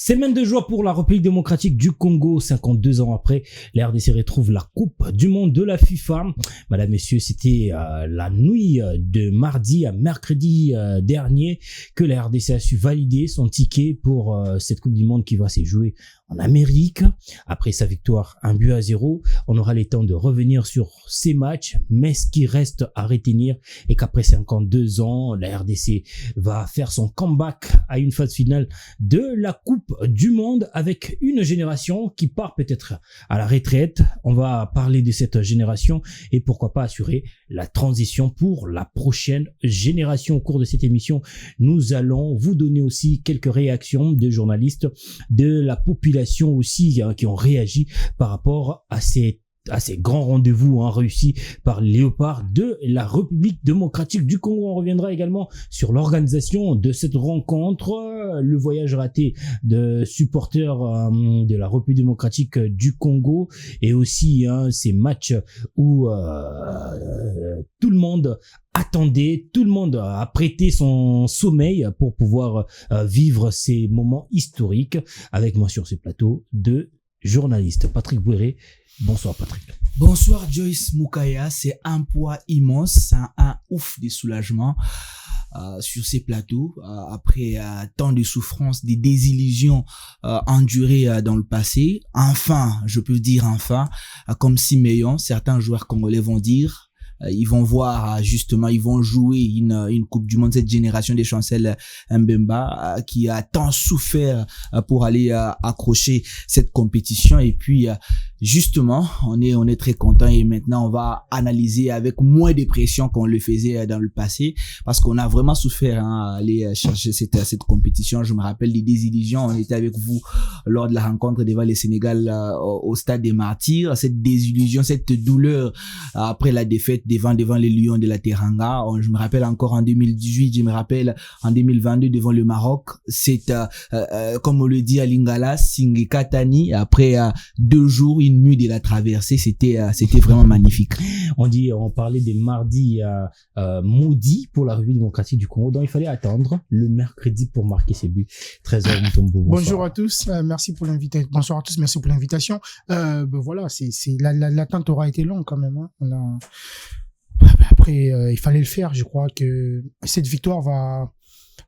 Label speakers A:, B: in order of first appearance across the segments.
A: Semaine de joie pour la République démocratique du Congo. 52 ans après, la RDC retrouve la Coupe du monde de la FIFA. Madame, messieurs, c'était la nuit de mardi à mercredi dernier que la RDC a su valider son ticket pour cette Coupe du monde qui va se jouer en Amérique. Après sa victoire 1-0, on aura le temps de revenir sur ces matchs, mais ce qui reste à retenir est qu'après 52 ans, la RDC va faire son comeback à une phase finale de la Coupe du monde avec une génération qui part peut-être à la retraite. On va parler de cette génération et pourquoi pas assurer la transition pour la prochaine génération. Au cours de cette émission, nous allons vous donner aussi quelques réactions de journalistes, de la population aussi qui ont réagi par rapport à ces grands rendez-vous réussis par Léopard de la République démocratique du Congo. On reviendra également sur l'organisation de cette rencontre, le voyage raté de supporters de la République démocratique du Congo et aussi ces matchs où tout le monde attendait, tout le monde a prêté son sommeil pour pouvoir vivre ces moments historiques avec moi sur ce plateau de journalistes. Patrick Bouéré. Bonsoir Patrick.
B: Bonsoir Joyce Moukaya, c'est un poids immense, c'est un ouf de soulagement sur ces plateaux après tant de souffrances, des désillusions endurées dans le passé. Enfin, je peux dire enfin, comme Siméon, certains joueurs congolais vont dire, ils vont voir justement, ils vont jouer une Coupe du Monde, cette génération des Chancel Mbemba qui a tant souffert pour aller accrocher cette compétition. Et puis justement, on est très content et maintenant on va analyser avec moins de pression qu'on le faisait dans le passé parce qu'on a vraiment souffert à aller chercher cette compétition. Je me rappelle des désillusions, on était avec vous lors de la rencontre devant le Sénégal au stade des Martyrs, cette désillusion, cette douleur après la défaite devant les Lions de la Teranga. Je me rappelle encore en 2018, je me rappelle en 2022 devant le Maroc. C'est comme on le dit à Lingala, Singé Katani, après 2 jours, une nuit de la traversée, c'était vraiment magnifique.
A: On parlait des mardis maudits pour la République démocratique du Congo, donc il fallait attendre le mercredi pour marquer ses buts. Trésor Mutombo.
C: Bonjour à tous, merci pour l'invitation. Bonsoir à tous, merci pour l'invitation. Voilà, l'attente aura été longue quand même. Après, il fallait le faire. Je crois que cette victoire va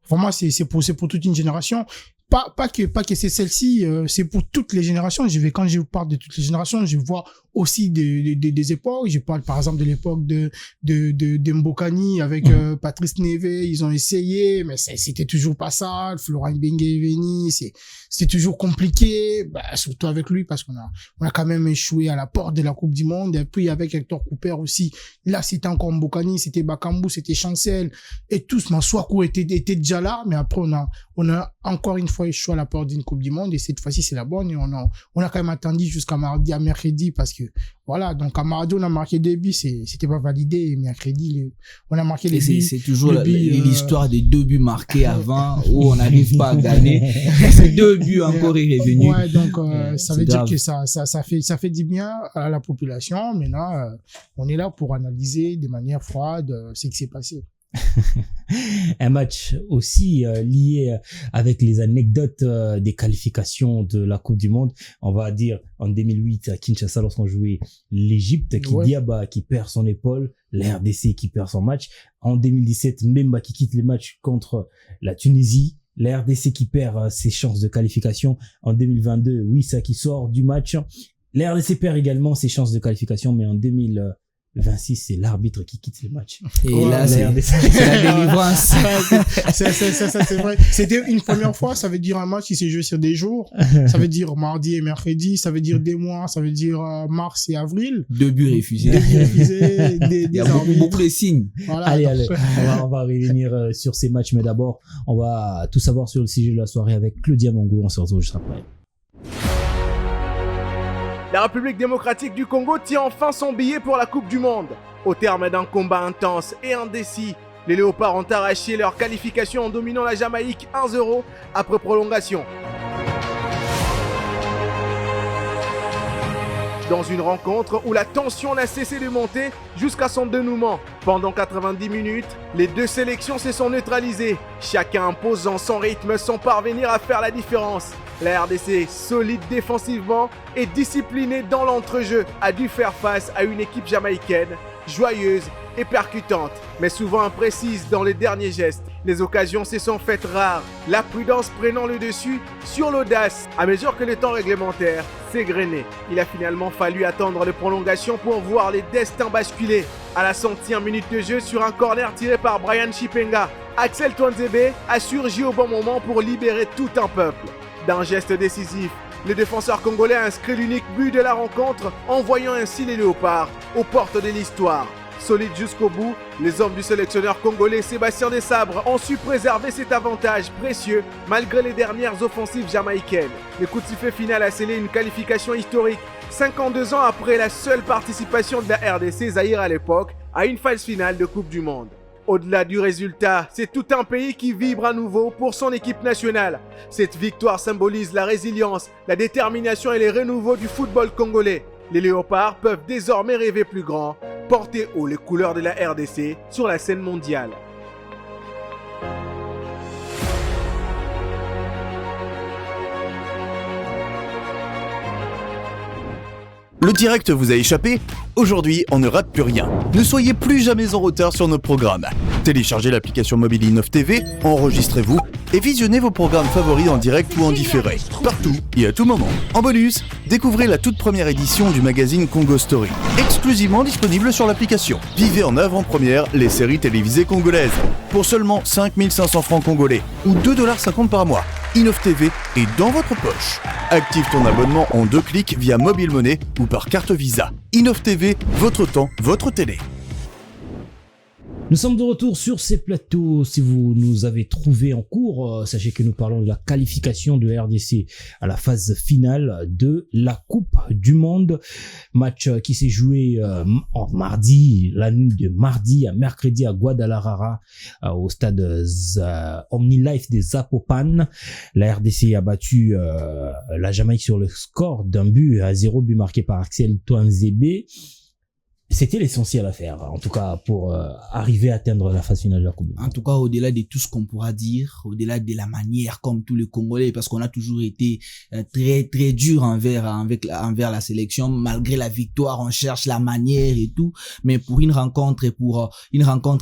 C: vraiment, c'est pour toute une génération. Pas que c'est celle-ci, c'est pour toutes les générations. Quand je parle de toutes les générations, je vois aussi des époques. Je parle par exemple de l'époque de Mbokani avec Patrice Névé. Ils ont essayé, mais c'était toujours pas ça. Florent Ibenge est venu, c'était toujours compliqué, surtout avec lui parce qu'on a quand même échoué à la porte de la Coupe du Monde. Et puis avec Hector Cooper aussi. Là, c'était encore Mbokani, c'était Bakambu, c'était Chancel et tous. Maswaku était déjà là, mais après on a encore une fois échoué à la porte d'une Coupe du Monde et cette fois-ci c'est la bonne et on a quand même attendu jusqu'à mardi à mercredi parce que voilà, donc à mardi on a marqué des buts, c'était pas validé et mercredi on a marqué les buts.
B: C'est toujours l'histoire des 2 buts marqués avant où on n'arrive pas à gagner. Ces 2 buts encore est revenu.
C: Ouais, donc ça veut dire que ça fait du bien à la population. Maintenant on est là pour analyser de manière froide ce qui s'est passé.
A: Un match aussi lié avec les anecdotes des qualifications de la Coupe du Monde. On va dire en 2008 à Kinshasa lorsqu'on jouait l'Égypte, Diaba qui perd son épaule, la RDC qui perd son match. En 2017, Mbemba qui quitte les matchs contre la Tunisie. La RDC qui perd ses chances de qualification. En 2022, Wissa qui sort du match. La RDC perd également ses chances de qualification, mais en 2026, c'est l'arbitre qui quitte le match.
B: Et là, c'est la délivrance.
C: Ça, c'est vrai. C'était une première fois, ça veut dire un match qui s'est joué sur des jours. Ça veut dire mardi et mercredi, ça veut dire des mois, ça veut dire mars et avril.
B: 2 buts refusés. Il y a beaucoup de signes.
A: Voilà, allez. On va revenir sur ces matchs, mais d'abord, on va tout savoir sur le sujet de la soirée avec Claudia Mangoulou. On se retrouve juste après.
D: La République démocratique du Congo tient enfin son billet pour la Coupe du Monde. Au terme d'un combat intense et indécis, les Léopards ont arraché leur qualification en dominant la Jamaïque 1-0 après prolongation. dans une rencontre où la tension n'a cessé de monter jusqu'à son dénouement. Pendant 90 minutes, les deux sélections se sont neutralisées, chacun imposant son rythme sans parvenir à faire la différence. La RDC, solide défensivement et disciplinée dans l'entrejeu, a dû faire face à une équipe jamaïcaine, joyeuse et percutante, mais souvent imprécise dans les derniers gestes. Les occasions se sont faites rares, la prudence prenant le dessus sur l'audace. À mesure que le temps réglementaire s'égrenait, il a finalement fallu attendre les prolongations pour voir les destins basculer. À la 100e minute de jeu, sur un corner tiré par Brian Chipenga, Axel Twanzebe a surgi au bon moment pour libérer tout un peuple. D'un geste décisif, le défenseur congolais a inscrit l'unique but de la rencontre, envoyant ainsi les Léopards aux portes de l'histoire. Solides jusqu'au bout, les hommes du sélectionneur congolais Sébastien Desabre ont su préserver cet avantage précieux malgré les dernières offensives jamaïcaines. Le coup de sifflet final a scellé une qualification historique 52 ans après la seule participation de la RDC Zaïre à l'époque à une phase finale de Coupe du Monde. Au-delà du résultat, c'est tout un pays qui vibre à nouveau pour son équipe nationale. Cette victoire symbolise la résilience, la détermination et les renouveaux du football congolais. Les Léopards peuvent désormais rêver plus grand, porter haut les couleurs de la RDC sur la scène mondiale.
E: Le direct vous a échappé? Aujourd'hui, on ne rate plus rien. Ne soyez plus jamais en retard sur nos programmes. Téléchargez l'application mobile Innov.TV, enregistrez-vous et visionnez vos programmes favoris en direct ou en différé, partout et à tout moment. En bonus, découvrez la toute première édition du magazine Congo Story, exclusivement disponible sur l'application. Vivez en avant-première les séries télévisées congolaises pour seulement 5500 francs congolais ou 2,50 $ par mois. Innov.TV est dans votre poche. Active ton abonnement en 2 clics via mobile money ou par carte Visa. Innov.TV, votre temps, votre télé.
A: Nous sommes de retour sur ces plateaux. Si vous nous avez trouvé en cours, sachez que nous parlons de la qualification de RDC à la phase finale de la Coupe du Monde. Match qui s'est joué en mardi, la nuit de mardi à mercredi à Guadalajara, au stade OmniLife de Zapopan. La RDC a battu la Jamaïque sur le score d'1-0, but marqué par Axel Twanzebe. C'était l'essentiel à faire, en tout cas pour arriver à atteindre la phase finale de la Coupe du Monde.
B: En tout cas, au-delà de tout ce qu'on pourra dire, au-delà de la manière comme tous les Congolais, parce qu'on a toujours été très très dur envers la sélection, malgré la victoire, on cherche la manière et tout, mais pour une rencontre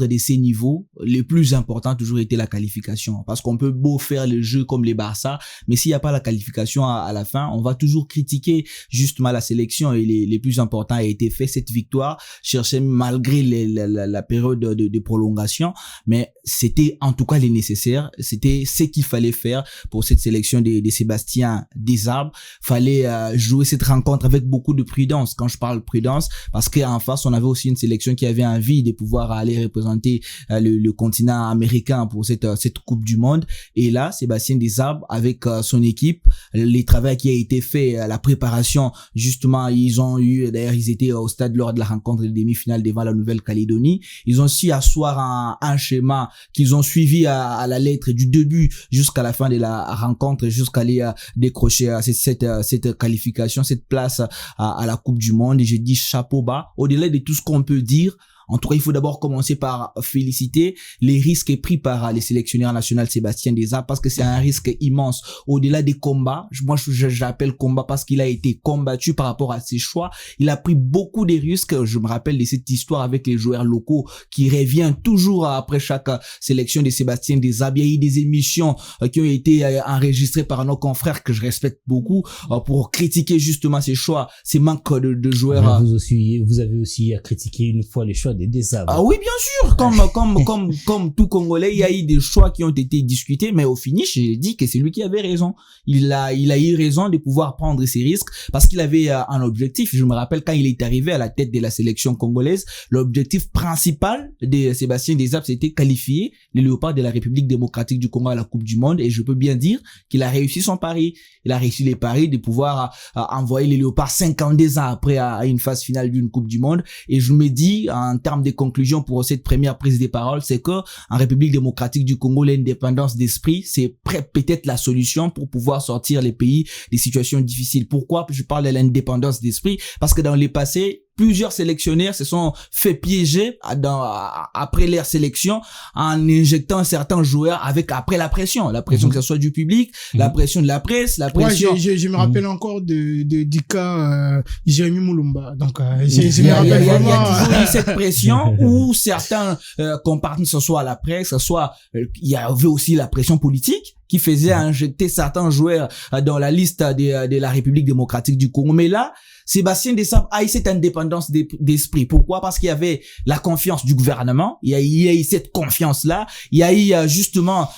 B: de ces niveaux, le plus important a toujours été la qualification, parce qu'on peut beau faire le jeu comme les Barça, mais s'il n'y a pas la qualification à la fin, on va toujours critiquer justement la sélection, et les plus important a été fait cette victoire, chercher malgré la période de prolongation, mais c'était en tout cas les nécessaires, c'était ce qu'il fallait faire pour cette sélection de Sébastien Desabre. Fallait jouer cette rencontre avec beaucoup de prudence. Quand je parle prudence, parce qu'en face on avait aussi une sélection qui avait envie de pouvoir aller représenter le continent américain pour cette Coupe du Monde, et là Sébastien Desabre avec son équipe, les travaux qui a été fait, la préparation, justement ils étaient au stade lors de la rencontre de demi-finale devant la Nouvelle-Calédonie. Ils ont su asseoir un schéma qu'ils ont suivi à la lettre du début jusqu'à la fin de la rencontre, jusqu'à aller décrocher cette qualification, cette place à la Coupe du Monde. Et je dis chapeau bas. Au-delà de tout ce qu'on peut dire, en tout cas, il faut d'abord commencer par féliciter les risques pris par les sélectionneurs nationaux Sébastien Desabre, parce que c'est un risque immense. Au-delà des combats, moi j'appelle combat parce qu'il a été combattu par rapport à ses choix. Il a pris beaucoup de risques. Je me rappelle de cette histoire avec les joueurs locaux qui revient toujours après chaque sélection de Sébastien Desabre. Il y a eu des émissions qui ont été enregistrées par nos confrères que je respecte beaucoup pour critiquer justement ses choix, ses manques de joueurs.
A: Vous avez aussi à critiquer une fois les choix des Desabre.
B: Ah oui, bien sûr, comme tout Congolais, il y a eu des choix qui ont été discutés, mais au finish, j'ai dit que c'est lui qui avait raison. Il a eu raison de pouvoir prendre ses risques parce qu'il avait un objectif. Je me rappelle quand il est arrivé à la tête de la sélection congolaise, l'objectif principal de Sébastien Desabre, c'était qualifier les Léopards de la République démocratique du Congo à la Coupe du Monde, et je peux bien dire qu'il a réussi son pari. Il a réussi les paris de pouvoir envoyer les Léopards 52 ans après à une phase finale d'une Coupe du Monde, et je me dis, en termes de conclusion pour cette première prise de parole, c'est que en République démocratique du Congo, l'indépendance d'esprit, c'est peut-être la solution pour pouvoir sortir les pays des situations difficiles. Pourquoi je parle de l'indépendance d'esprit? Parce que dans les passés, plusieurs sélectionnaires se sont fait piéger après leur sélection en injectant certains joueurs après la pression que ce soit du public, la pression de la presse, la pression.
C: Ouais, je me rappelle encore du cas Jérémy Moulumba. Donc
B: il y a toujours eu cette pression où certains compartissent, que ce soit à la presse, que ce soit il y avait aussi la pression politique qui faisait injecter certains joueurs dans la liste de la République démocratique du Congo. Mais là, Sébastien Desabre a eu cette indépendance d'esprit. Pourquoi? Parce qu'il y avait la confiance du gouvernement. Il y a eu cette confiance-là. Il y a eu justement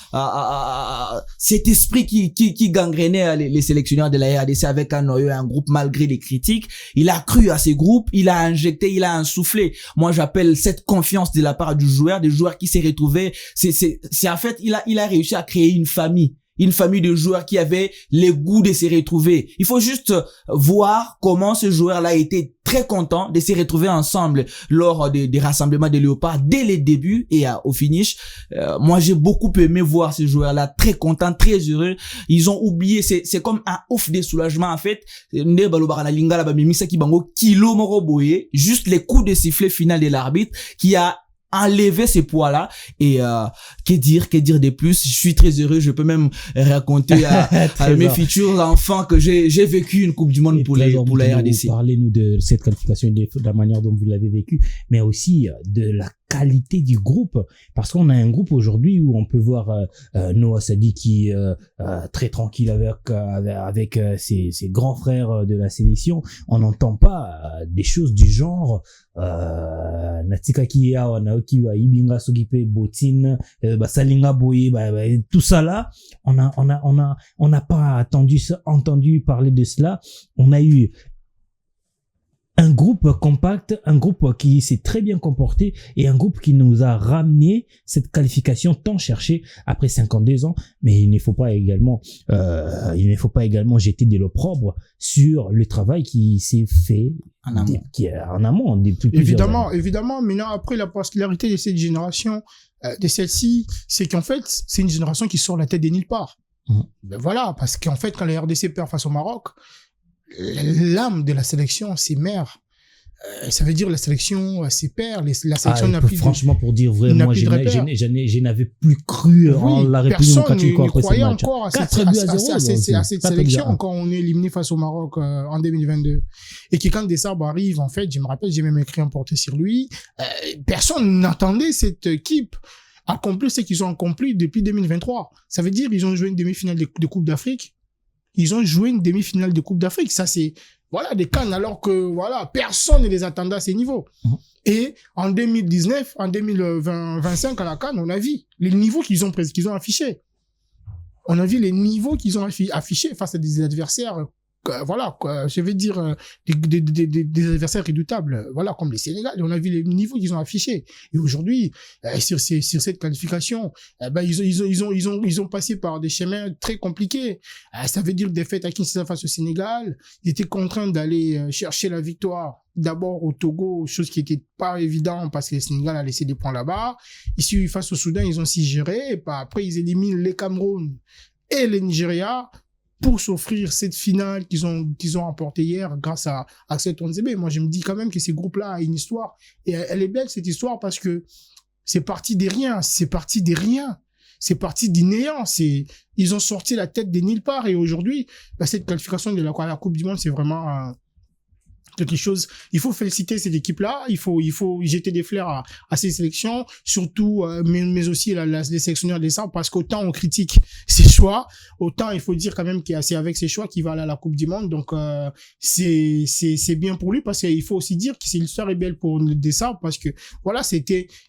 B: cet esprit qui gangrénait les sélectionneurs de la RDC avec un groupe malgré les critiques. Il a cru à ces groupes. Il a injecté, il a insufflé. Moi, j'appelle cette confiance de la part du joueur, des joueurs qui s'est retrouvé. C'est en fait, il a réussi à créer une famille de joueurs qui avaient les goûts de se retrouver. Il faut juste voir comment ce joueur-là était très content de se retrouver ensemble lors des rassemblements des Léopards dès les débuts et au finish. Moi, j'ai beaucoup aimé voir ces joueurs-là très contents, très heureux. Ils ont oublié, c'est comme un ouf de soulagement en fait. Juste les coups de sifflet final de l'arbitre qui a enlever ces poids-là et que dire de plus. Je suis très heureux, je peux même raconter à mes futurs enfants que j'ai vécu une Coupe du Monde pour la RDC.
A: Parlez-nous de cette qualification, de la manière dont vous l'avez vécu, mais aussi de la qualité du groupe, parce qu'on a un groupe aujourd'hui où on peut voir Noah Sadiki très tranquille avec ses grands frères de la sélection. On n'entend pas des choses du genre Natika Kia Wanaoki wa Ibinga Sogipe Botin Salinga Boye, tout ça là, on n'a pas entendu parler de cela. On a eu un groupe compact, un groupe qui s'est très bien comporté et un groupe qui nous a ramené cette qualification tant cherchée après 52 ans. Mais il ne faut pas également jeter de l'opprobre sur le travail qui s'est fait en amont depuis plusieurs années.
C: Évidemment. Maintenant, après, la particularité de cette génération, de celle-ci, c'est qu'en fait, c'est une génération qui sort la tête de nulle part. Ben voilà, parce qu'en fait, quand la RDC perd face au Maroc, l'âme de la sélection, c'est mère. Ça veut dire la sélection, c'est père. La sélection n'a plus.
A: Franchement, pour dire vrai, moi, je n'avais plus cru en la République démocratique après ce match.
C: Personne ne croyait encore à cette sélection quand on est éliminé face au Maroc en 2022. Et que quand Desabre arrive, en fait, je me rappelle, j'ai même écrit un portrait sur lui. Personne n'attendait cette équipe accomplir ce qu'ils ont accompli depuis 2023. Ça veut dire ils ont joué une demi-finale de Coupe d'Afrique. Ils ont joué une demi-finale de Coupe d'Afrique. Ça, c'est, des CAN, alors que, personne ne les attendait à ces niveaux. Et en 2019, en 2025, à la CAN, on a vu les niveaux qu'ils ont affichés. On a vu les niveaux qu'ils ont affichés face à des adversaires, je vais dire, des adversaires redoutables, comme les Sénégal. On a vu les niveaux qu'ils ont affichés. Et aujourd'hui, sur cette qualification, ils ont passé par des chemins très compliqués. Ça veut dire défaite à Kinshasa face au Sénégal. Ils étaient contraints d'aller chercher la victoire d'abord au Togo, chose qui était pas évidente parce que le Sénégal a laissé des points là-bas. Ici, face au Soudan, ils ont si géré. Et après, ils éliminent les Cameroun et le Nigeria pour s'offrir cette finale qu'ils ont remportée hier grâce à Axel Tonzebe. Moi, je me dis quand même que ces groupes-là ont une histoire. Et elle est belle, cette histoire, parce que c'est parti des riens. C'est parti du néant. Ils ont sorti la tête de nulle part. Et aujourd'hui, cette qualification de la Coupe du Monde, c'est vraiment quelque chose. Il faut féliciter cette équipe-là. Il faut jeter des fleurs à ces sélections, surtout, mais aussi les sélectionneurs des Sables, parce qu'autant on critique ses choix, autant il faut dire quand même que c'est avec ses choix qu'il va aller à la Coupe du Monde. Donc, c'est bien pour lui, parce qu'il faut aussi dire que l'histoire est belle pour des Sables, parce que,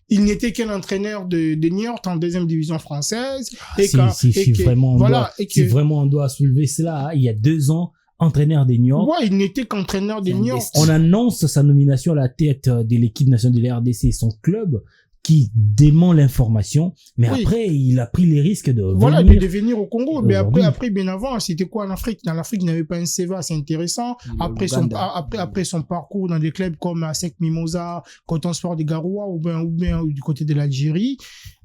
C: il n'était qu'un entraîneur de Niort en 2e division française.
A: Si vraiment on doit soulever cela, il y a 2 ans, entraîneur des Niort.
C: Ouais, il n'était qu'entraîneur des Niort.
A: On annonce sa nomination à la tête de l'équipe nationale de la RDC, son club, qui dément l'information, mais
C: Oui.
A: après, il a pris les risques de
C: Voilà,
A: venir.
C: de venir au Congo. Mais
A: Aujourd'hui.
C: après, bien avant, c'était quoi en Afrique? Dans l'Afrique, il n'avait pas un CV assez intéressant. Après son parcours dans des clubs comme ASEC Mimosa, Coton Sport de Garoua, ou bien du côté de l'Algérie.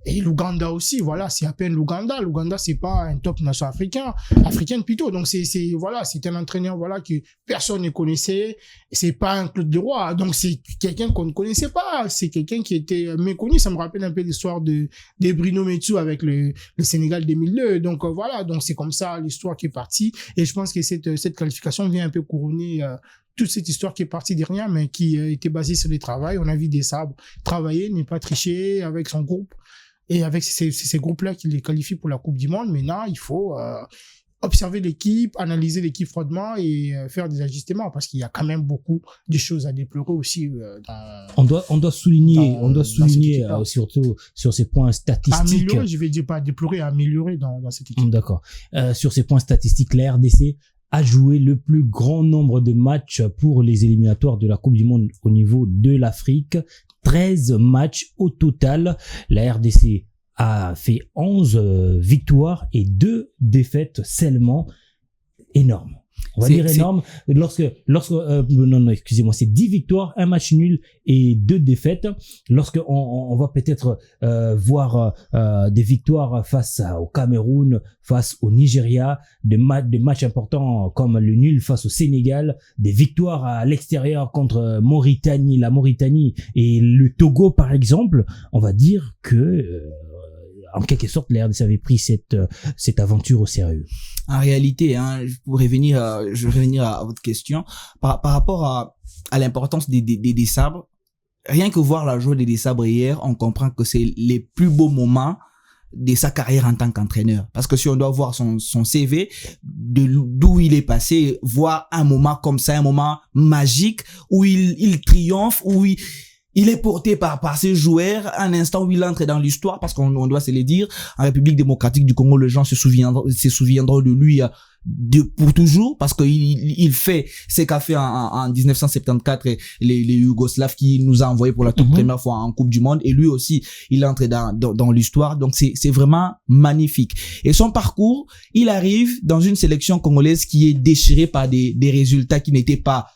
C: Et l'Ouganda aussi, voilà, c'est à peine l'Ouganda. L'Ouganda, c'est pas un top nation africaine plutôt. Donc voilà, c'est un entraîneur, voilà, que personne ne connaissait. C'est pas un Claude Leroy. Donc c'est quelqu'un qu'on ne connaissait pas. C'est quelqu'un qui était méconnu. Ça me rappelle un peu l'histoire de Bruno Metsu avec le Sénégal 2002. Donc voilà, donc c'est comme ça l'histoire qui est partie. Et je pense que cette qualification vient un peu couronner toute cette histoire qui est partie derrière, mais qui était basée sur le travail. On a vu des sabres travailler, ne pas tricher avec son groupe. Et avec ces groupes-là qui les qualifient pour la Coupe du Monde, maintenant, il faut observer l'équipe, analyser l'équipe froidement et faire des ajustements parce qu'il y a quand même beaucoup de choses à déplorer aussi.
A: On doit souligner,
C: cette équipe-là.
A: surtout sur ces points statistiques.
C: Améliorer, je vais dire pas déplorer, améliorer dans cette équipe.
A: D'accord. Sur ces points statistiques, la RDC a joué le plus grand nombre de matchs pour les éliminatoires de la Coupe du Monde au niveau de l'Afrique. 13 matchs au total. La RDC a fait 11 victoires et 2 défaites seulement. Énorme. On va dire énorme. Non, excusez-moi, c'est 10 victoires, 1 match nul et 2 défaites. On va peut-être voir des victoires face au Cameroun, face au Nigeria, des matchs importants comme le nul face au Sénégal, des victoires à l'extérieur contre la Mauritanie et le Togo par exemple, on va dire que en quelque sorte, la RDC avait pris cette aventure au sérieux.
B: En réalité, je vais revenir à votre question. Par rapport à l'importance des sabres, rien que voir la joie des sabres hier, on comprend que c'est les plus beaux moments de sa carrière en tant qu'entraîneur. Parce que si on doit voir son CV, d'où il est passé, voir un moment comme ça, un moment magique, où il triomphe, où il est porté par ses joueurs, un instant où il entre dans l'histoire, parce qu'on doit se le dire, en République démocratique du Congo, les gens se souviendront de lui pour toujours, parce qu'il fait ce qu'a fait en 1974 les Yougoslaves qui nous a envoyés pour la toute première fois en Coupe du Monde, et lui aussi, il entre dans l'histoire, donc c'est vraiment magnifique. Et son parcours, il arrive dans une sélection congolaise qui est déchirée par des résultats qui n'étaient pas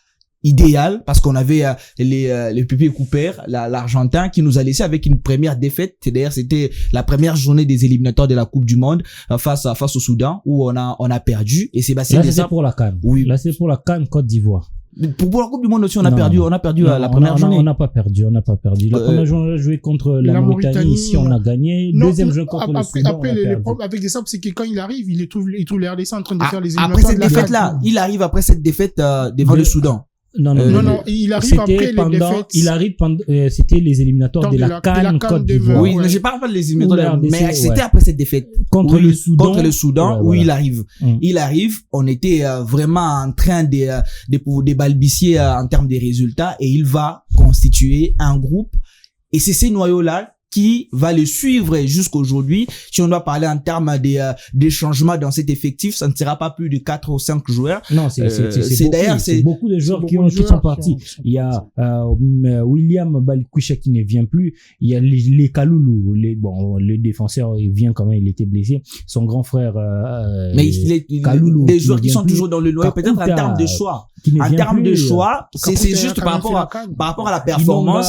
B: idéal, parce qu'on avait les Pépé Cooper, l'Argentin, qui nous a laissé avec une première défaite. D'ailleurs, c'était la première journée des éliminatoires de la Coupe du Monde face au Soudan, où on a perdu. Et Sébastien
A: Là, c'est pour la CAN.
B: Oui.
A: Là, c'est pour la CAN Côte d'Ivoire.
B: Pour la Coupe du Monde aussi, on a perdu la première journée.
A: On n'a pas perdu. La première journée, on a joué contre la Mauritanie. Ici, on a gagné. Deuxième journée contre le Soudan,
C: après,
A: on a perdu.
C: le problème avec des sabres, c'est que quand il arrive, il trouve les RDC en train de faire les éliminatoires.
B: Après cette défaite-là, il arrive après cette défaite devant le Soudan.
C: Non, il arrive après les défaites.
A: Il arrive pendant, c'était les éliminatoires de la CAN Côte d'Ivoire.
B: Oui, mais je parle pas des éliminatoires, mais c'était
A: ouais.
B: après cette défaite.
A: Contre le
B: Soudan, où il arrive. Il arrive, on était vraiment en train de balbutier en termes des résultats, et il va constituer un groupe, et c'est ces noyaux-là qui va le suivre jusqu'aujourd'hui. Si on doit parler en termes des changements dans cet effectif, ça ne sera pas plus de 4 ou 5 joueurs.
A: Non, c'est beaucoup de joueurs qui sont partis. Il y a William Balikwisha qui ne vient plus. Il y a les Kaloulou, le défenseur, il vient quand même, il était blessé. Son grand frère
B: mais Kaloulou, des joueurs qui sont toujours dans le noyau, peut-être en termes de choix. En termes de choix, c'est juste par rapport à la performance.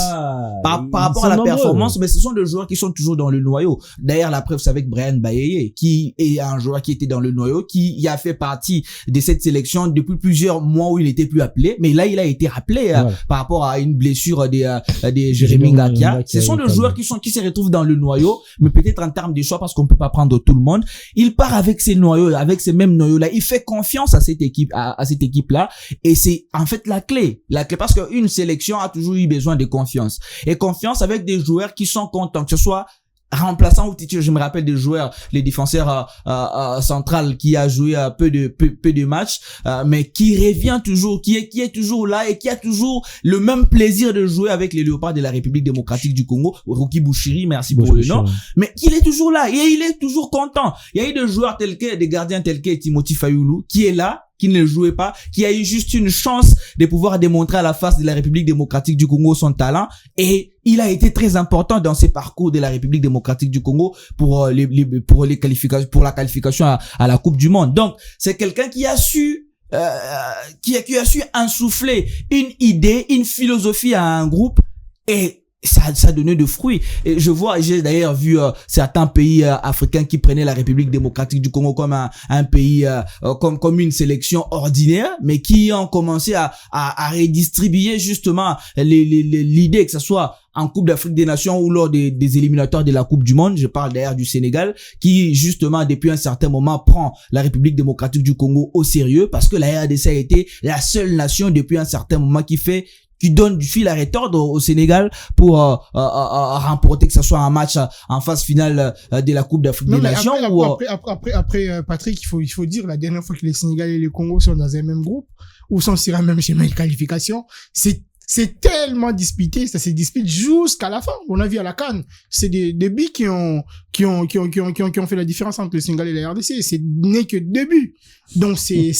B: Par rapport à la performance, mais ce sont des joueurs qui sont toujours dans le noyau. D'ailleurs, la preuve, c'est avec Brian Bayeye, qui est un joueur qui était dans le noyau, qui a fait partie de cette sélection depuis plusieurs mois où il n'était plus appelé. Mais là, il a été rappelé par rapport à une blessure de Jérémy Ngakia. Ce sont des joueurs qui se retrouvent dans le noyau, mais peut-être en termes de choix, parce qu'on peut pas prendre tout le monde. Il part avec ces noyaux, avec ces mêmes noyaux-là. Il fait confiance à cette équipe-là. Et c'est en fait la clé, parce qu'une sélection a toujours eu besoin de confiance. Et confiance avec des joueurs qui sont contents, que ce soit remplaçant ou titulaire. Je me rappelle des joueurs, les défenseurs central qui a joué peu de matchs, mais qui revient toujours, qui est toujours là et qui a toujours le même plaisir de jouer avec les Léopards de la République démocratique du Congo. Ruki Bouchiri, merci pour le nom, mais il est toujours là et il est toujours content. Il y a eu des joueurs des gardiens tels que Timothy Fayoulou qui est là qui ne jouait pas, qui a eu juste une chance de pouvoir démontrer à la face de la République démocratique du Congo son talent. Et il a été très important dans ses parcours de la République démocratique du Congo pour les qualifications, pour la qualification à la Coupe du Monde. Donc, c'est quelqu'un qui a su qui a su insuffler une idée, une philosophie à un groupe, et ça donnait de fruits. Et j'ai d'ailleurs vu certains pays africains qui prenaient la République démocratique du Congo comme un pays comme une sélection ordinaire, mais qui ont commencé à redistribuer justement l'idée, que ce soit en Coupe d'Afrique des Nations ou lors des éliminatoires de la Coupe du Monde. Je parle d'ailleurs du Sénégal, qui justement depuis un certain moment prend la République démocratique du Congo au sérieux, parce que la RDC a été la seule nation depuis un certain moment qui donne du fil à retordre au Sénégal pour remporter, que ce soit un match en phase finale de la Coupe d'Afrique des Nations.
C: Après, Patrick, il faut dire, la dernière fois que les Sénégalais et les Congos sont dans un même groupe, ou sont sur un même schéma de qualification, c'est tellement disputé, ça se dispute jusqu'à la fin. On a vu à la CAN, c'est des buts qui ont fait la différence entre le Sénégal et la RDC. C'est n'est que 2 buts. Donc c'est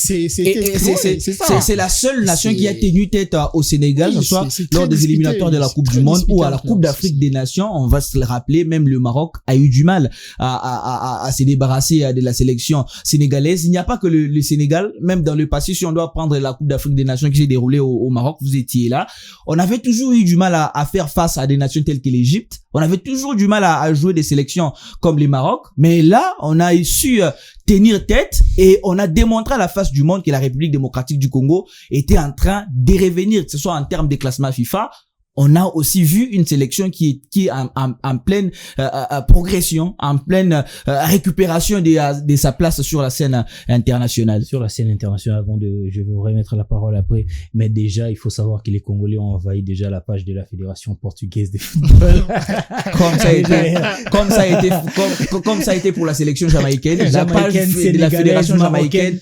B: la seule nation qui a tenu tête au Sénégal, que ce soit lors des éliminatoires de la Coupe du Monde ou à la Coupe d'Afrique des Nations. On va se le rappeler, même le Maroc a eu du mal à se débarrasser de la sélection sénégalaise. Il n'y a pas que le Sénégal, même dans le passé, si on doit prendre la Coupe d'Afrique des Nations qui s'est déroulée au Maroc, vous étiez là. On avait toujours eu du mal à faire face à des nations telles que l'Égypte. On avait toujours du mal à jouer des sélections comme les Maroc. Mais là, on a su tenir tête, et on a démontré à la face du monde que la République démocratique du Congo était en train de revenir, que ce soit en termes de classement FIFA. On a aussi vu une sélection qui est en pleine progression, en pleine récupération de sa place sur la scène internationale.
A: Sur la scène internationale, je vais vous remettre la parole après, mais déjà, il faut savoir que les Congolais ont envahi déjà la page de la Fédération portugaise de football.
B: comme ça a été pour la sélection jamaïcaine. La page de la Fédération jamaïcaine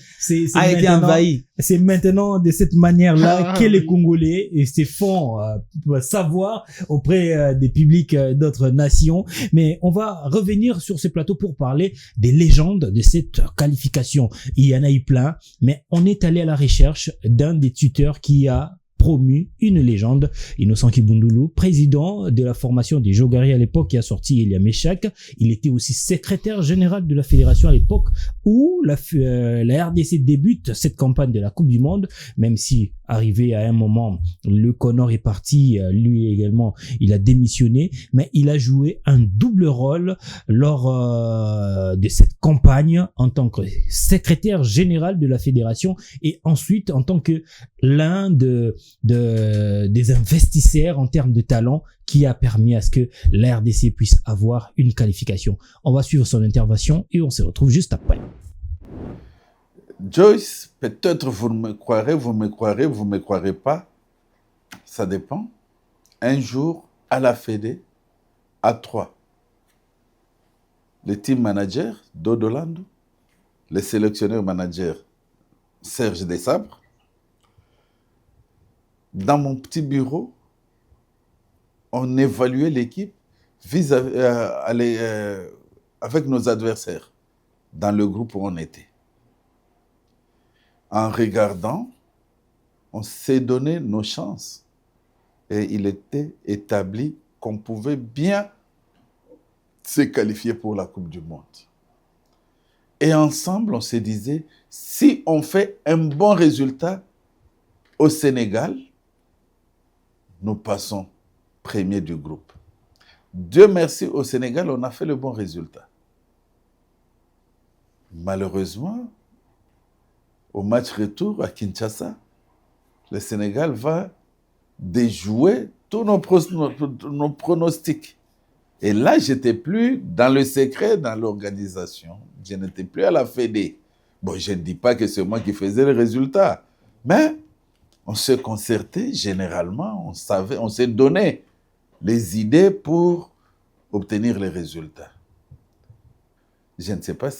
B: a été envahie.
A: C'est maintenant de cette manière-là que les Congolais se font savoir auprès des publics d'autres nations. Mais on va revenir sur ce plateau pour parler des légendes de cette qualification. Il y en a eu plein, mais on est allé à la recherche d'un des tuteurs qui a promu une légende, Innocent Kibundulu, président de la formation des Jogari à l'époque, qui a sorti Elia Meshak. Il était aussi secrétaire général de la fédération à l'époque où la RDC débute cette campagne de la Coupe du Monde, même si arrivé à un moment, le Connor est parti, lui également, il a démissionné, mais il a joué un double rôle lors de cette campagne en tant que secrétaire général de la fédération et ensuite en tant que l'un des investisseurs en termes de talent qui a permis à ce que la RDC puisse avoir une qualification. On va suivre son intervention et on se retrouve juste après.
F: Joyce, peut-être vous me croirez, vous me croirez pas. Ça dépend. Un jour, à la Fédé, à 3, le team manager, Dodolando, le sélectionneur manager, Serge Desabres, dans mon petit bureau, on évaluait l'équipe avec nos adversaires dans le groupe où on était. En regardant, on s'est donné nos chances. Et il était établi qu'on pouvait bien se qualifier pour la Coupe du Monde. Et ensemble, on se disait, si on fait un bon résultat au Sénégal, nous passons premier du groupe. Dieu merci, au Sénégal, on a fait le bon résultat. Malheureusement, au match retour à Kinshasa, le Sénégal va déjouer tous nos pronostics. Et là, je n'étais plus dans le secret, dans l'organisation. Je n'étais plus à la Fédé. Bon, je ne dis pas que c'est moi qui faisais le résultat, mais on se concertait généralement, on s'est donné les idées pour obtenir les résultats. Je ne sais pas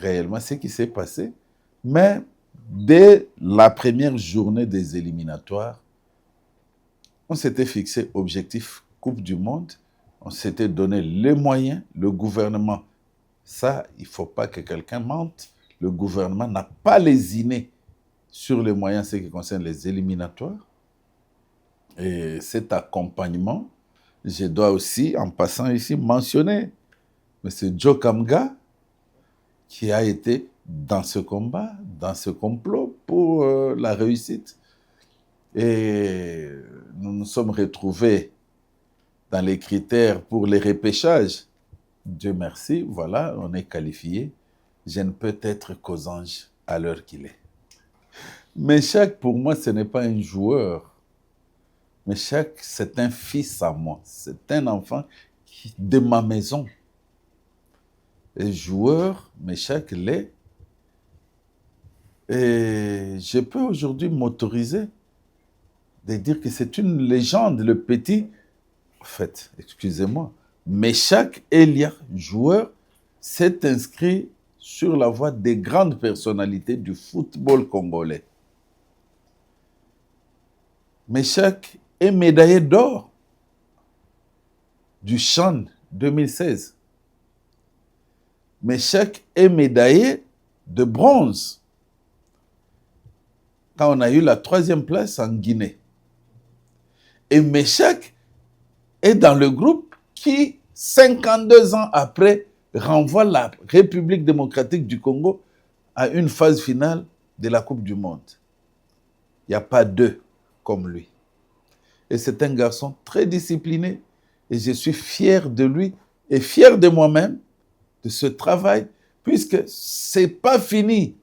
F: réellement ce qui s'est passé, mais dès la première journée des éliminatoires, on s'était fixé objectif Coupe du Monde, on s'était donné les moyens, le gouvernement. Ça, il ne faut pas que quelqu'un mente, le gouvernement n'a pas lésiné sur les moyens, ce qui concerne les éliminatoires. Et cet accompagnement, je dois aussi, en passant ici, mentionner M. Joe Kamga, qui a été dans ce combat, dans ce complot pour la réussite. Et nous nous sommes retrouvés dans les critères pour les repêchages. Dieu merci, voilà, on est qualifié. Je ne peux être qu'aux anges à l'heure qu'il est. Meshack, pour moi, ce n'est pas un joueur. Meshack, c'est un fils à moi. C'est un enfant de ma maison. Et joueur, Meshack l'est. Et je peux aujourd'hui m'autoriser de dire que c'est une légende, le petit. En fait, excusez-moi, Meshack Elia, joueur, s'est inscrit sur la voie des grandes personnalités du football congolais. Meshack est médaillé d'or du CHAN 2016. Meshack est médaillé de bronze quand on a eu la 3e place en Guinée. Et Meshack est dans le groupe qui, 52 ans après, renvoie la République démocratique du Congo à une phase finale de la Coupe du Monde. Il n'y a pas deux comme lui. Et c'est un garçon très discipliné. Et je suis fier de lui et fier de moi-même, de ce travail, puisque ce n'est pas fini.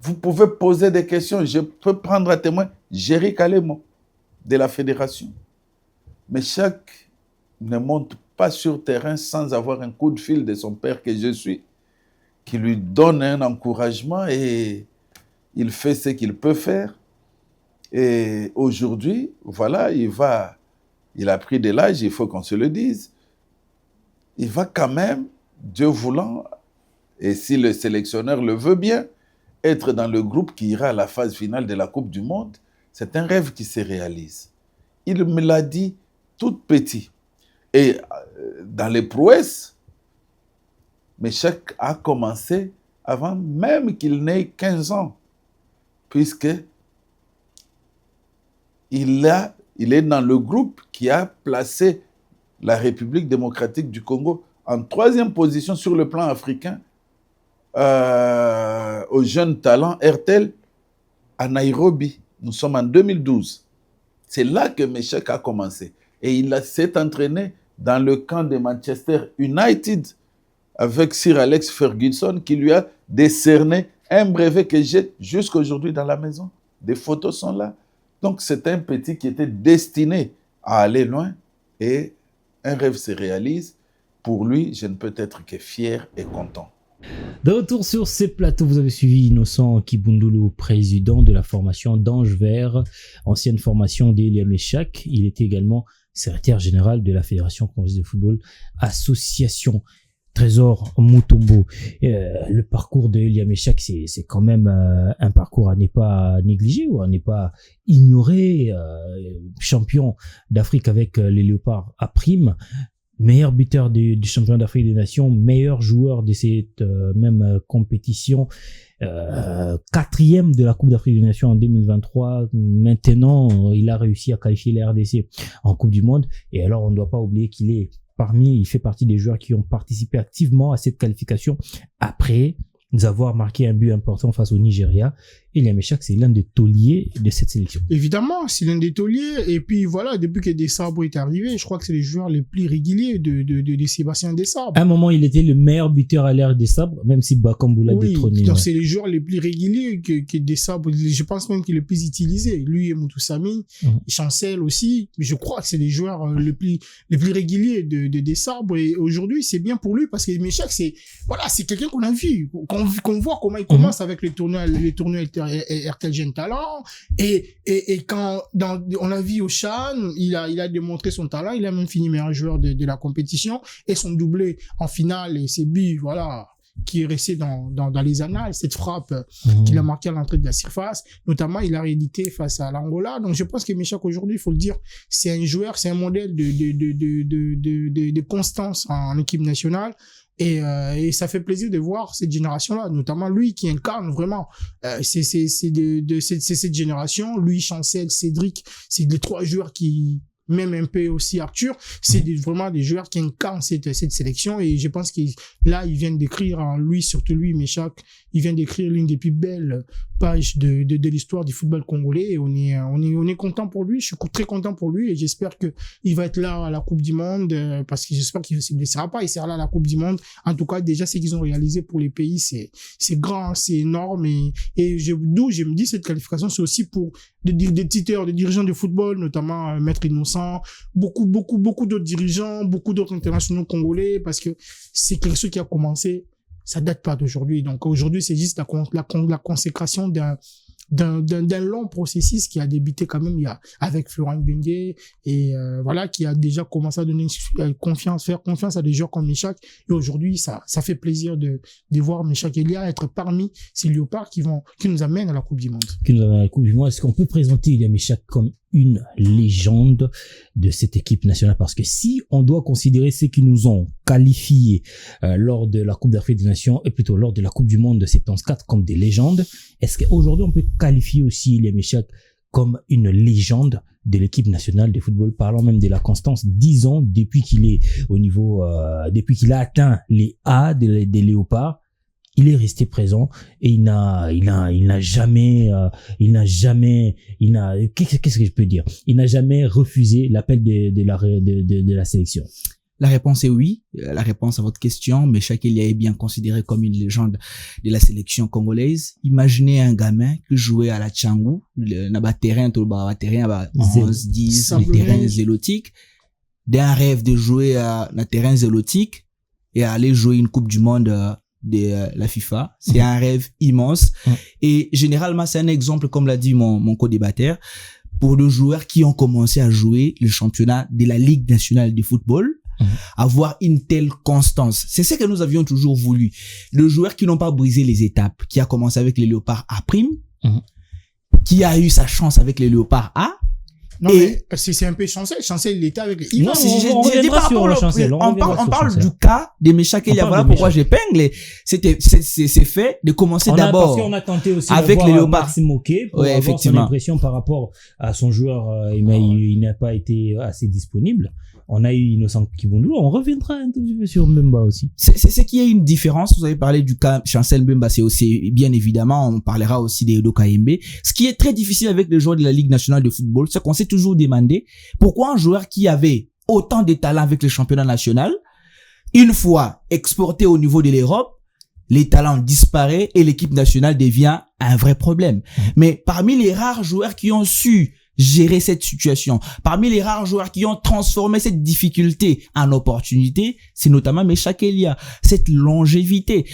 F: Vous pouvez poser des questions. Je peux prendre à témoin Jerry Kalemo de la fédération. Mais Meshack ne monte pas sur terrain sans avoir un coup de fil de son père que je suis, qui lui donne un encouragement et il fait ce qu'il peut faire. Et aujourd'hui, voilà, il a pris de l'âge, il faut qu'on se le dise. Il va quand même, Dieu voulant, et si le sélectionneur le veut bien, être dans le groupe qui ira à la phase finale de la Coupe du Monde. C'est un rêve qui se réalise. Il me l'a dit tout petit. Et dans les prouesses, Meshack a commencé avant même qu'il n'ait 15 ans, puisque il est dans le groupe qui a placé la République démocratique du Congo en 3e position sur le plan africain aux jeunes talents RTL à Nairobi. Nous sommes en 2012. C'est là que Meshack a commencé. Et il s'est entraîné dans le camp de Manchester United avec Sir Alex Ferguson qui lui a décerné un brevet que j'ai jusqu'à aujourd'hui dans la maison. Des photos sont là. Donc c'est un petit qui était destiné à aller loin et un rêve se réalise. Pour lui, je ne peux être que fier et content.
A: De retour sur ces plateaux, vous avez suivi Innocent Kibundulu, président de la formation d'Ange Vert, ancienne formation d'Elia Meshack. Il était également secrétaire général de la Fédération congolaise de football, association. Trésor Mutombo. Le parcours de Elia Meshack, c'est quand même un parcours à ne pas négliger ou à ne pas ignorer. Champion d'Afrique avec les Léopards à prime, meilleur buteur du championnat d'Afrique des Nations, meilleur joueur de cette même compétition, 4e de la Coupe d'Afrique des Nations en 2023. Maintenant, il a réussi à qualifier la RDC en Coupe du Monde. Et alors, on ne doit pas oublier il fait partie des joueurs qui ont participé activement à cette qualification après avoir marqué un but important face au Nigeria. Elia Meshack, c'est l'un des tauliers de cette sélection.
C: Évidemment, c'est l'un des tauliers. Et puis voilà, depuis que Desabre est arrivé, je crois que c'est les joueurs les plus réguliers de Sébastien Desabre.
A: À un moment, il était le meilleur buteur à l'ère Desabre, même si Bakambu l'a détrôné.
C: Donc c'est les joueurs les plus réguliers que Desabre. Je pense même qu'il est le plus utilisé. Lui et Moutoussamy, Chancel aussi. Je crois que c'est les joueurs les plus réguliers de Desabre. Et aujourd'hui, c'est bien pour lui parce que Meshack, c'est quelqu'un qu'on a vu, qu'on voit comment il commence avec les tournois RTL Jeune Talent et quand on l'a vu au CHAN, il a démontré son talent, il a même fini meilleur joueur de la compétition et son doublé en finale et ses buts, voilà, qui est resté dans les annales, cette frappe qu'il a marquée à l'entrée de la surface, notamment il a réédité face à l'Angola. Donc je pense que Meshack aujourd'hui, il faut le dire, c'est un joueur, c'est un modèle de constance en équipe nationale. Et ça fait plaisir de voir cette génération-là, notamment lui qui incarne vraiment. C'est cette génération. Lui, Chancel, Cédric, c'est les 3 joueurs qui, même un peu aussi Arthur, c'est vraiment des joueurs qui incarnent cette sélection. Et je pense qu'il il vient d'écrire, surtout lui, Méchac, il vient d'écrire l'une des plus belles pages de l'histoire du football congolais. Et on est content pour lui. Je suis très content pour lui et j'espère que il va être là à la Coupe du Monde, parce que j'espère qu'il ne se blessera pas. Il sera là à la Coupe du Monde. En tout cas, déjà, ce qu'ils ont réalisé pour les pays, c'est grand, c'est énorme. D'où je me dis, cette qualification, c'est aussi pour des titulaires, des dirigeants de football, notamment Maître Innocent, beaucoup d'autres dirigeants, beaucoup d'autres internationaux congolais, parce que c'est quelque chose qui a commencé, ça date pas d'aujourd'hui. Donc aujourd'hui, c'est juste la consécration d'un long processus qui a débuté quand même avec Florent Bengue et voilà, qui a déjà commencé à donner faire confiance à des joueurs comme Méchac. Et aujourd'hui, ça fait plaisir de voir Méchac Elia être parmi ces léopards qui nous amènent à la Coupe du Monde.
A: Est-ce qu'on peut présenter Elia Méchac comme une légende de cette équipe nationale? Parce que si on doit considérer ceux qui nous ont qualifiés lors de la Coupe d'Afrique des Nations, et plutôt lors de la Coupe du Monde de 74 comme des légendes, est-ce qu'aujourd'hui on peut qualifier aussi Elia Méchac comme une légende de l'équipe nationale de football, parlant même de la constance, 10 ans depuis qu'il est au niveau, depuis qu'il a atteint les A des Léopards, il est resté présent et il n'a jamais, qu'est-ce que je peux dire? Il n'a jamais refusé l'appel de la sélection.
B: La réponse est oui. La réponse à votre question, Méchac Elia est bien considéré comme une légende de la sélection congolaise. Imaginez un gamin qui jouait à la Tchangou, le terrain, 11, 10, les terrains zélotiques, d'un rêve de jouer à un terrain zélotique et aller jouer une Coupe du Monde de la FIFA. C'est un rêve immense. Et généralement, c'est un exemple, comme l'a dit mon co-débatteur, pour les joueurs qui ont commencé à jouer le championnat de la Ligue nationale de football, avoir une telle constance. C'est ce que nous avions toujours voulu. Le joueur qui n'ont pas brisé les étapes, qui a commencé avec les Léopards A', qui a eu sa chance avec les Léopards A.
C: Non, mais c'est un peu Chancel. Chancel, il était avec Ivan.
A: On reviendra sur le Chancel.
B: On parle du cas de Méchac Elia. Voilà pourquoi j'épingle. C'est fait de commencer d'abord.
A: Parce qu'on a tenté aussi
B: avec les Léopards.
A: Maxime Moquet pour avoir son impression par rapport à son joueur. Il n'a pas été assez disponible. On a eu Innocent Kibundulu. On reviendra un tout petit peu sur Mbemba aussi.
B: C'est qu'il y a une différence. Vous avez parlé du cas Chancel Mbemba. C'est aussi, bien évidemment, on parlera aussi des Edo Kayembe. Ce qui est très difficile avec les joueurs de la Ligue nationale de football, c'est qu'on s'est toujours demandé pourquoi un joueur qui avait autant de talent avec le championnat national, une fois exporté au niveau de l'Europe, les talents disparaissent et l'équipe nationale devient un vrai problème. Mais parmi les rares joueurs qui ont su gérer cette situation, parmi les rares joueurs qui ont transformé cette difficulté en opportunité, c'est notamment Méchac Elia, cette longévité.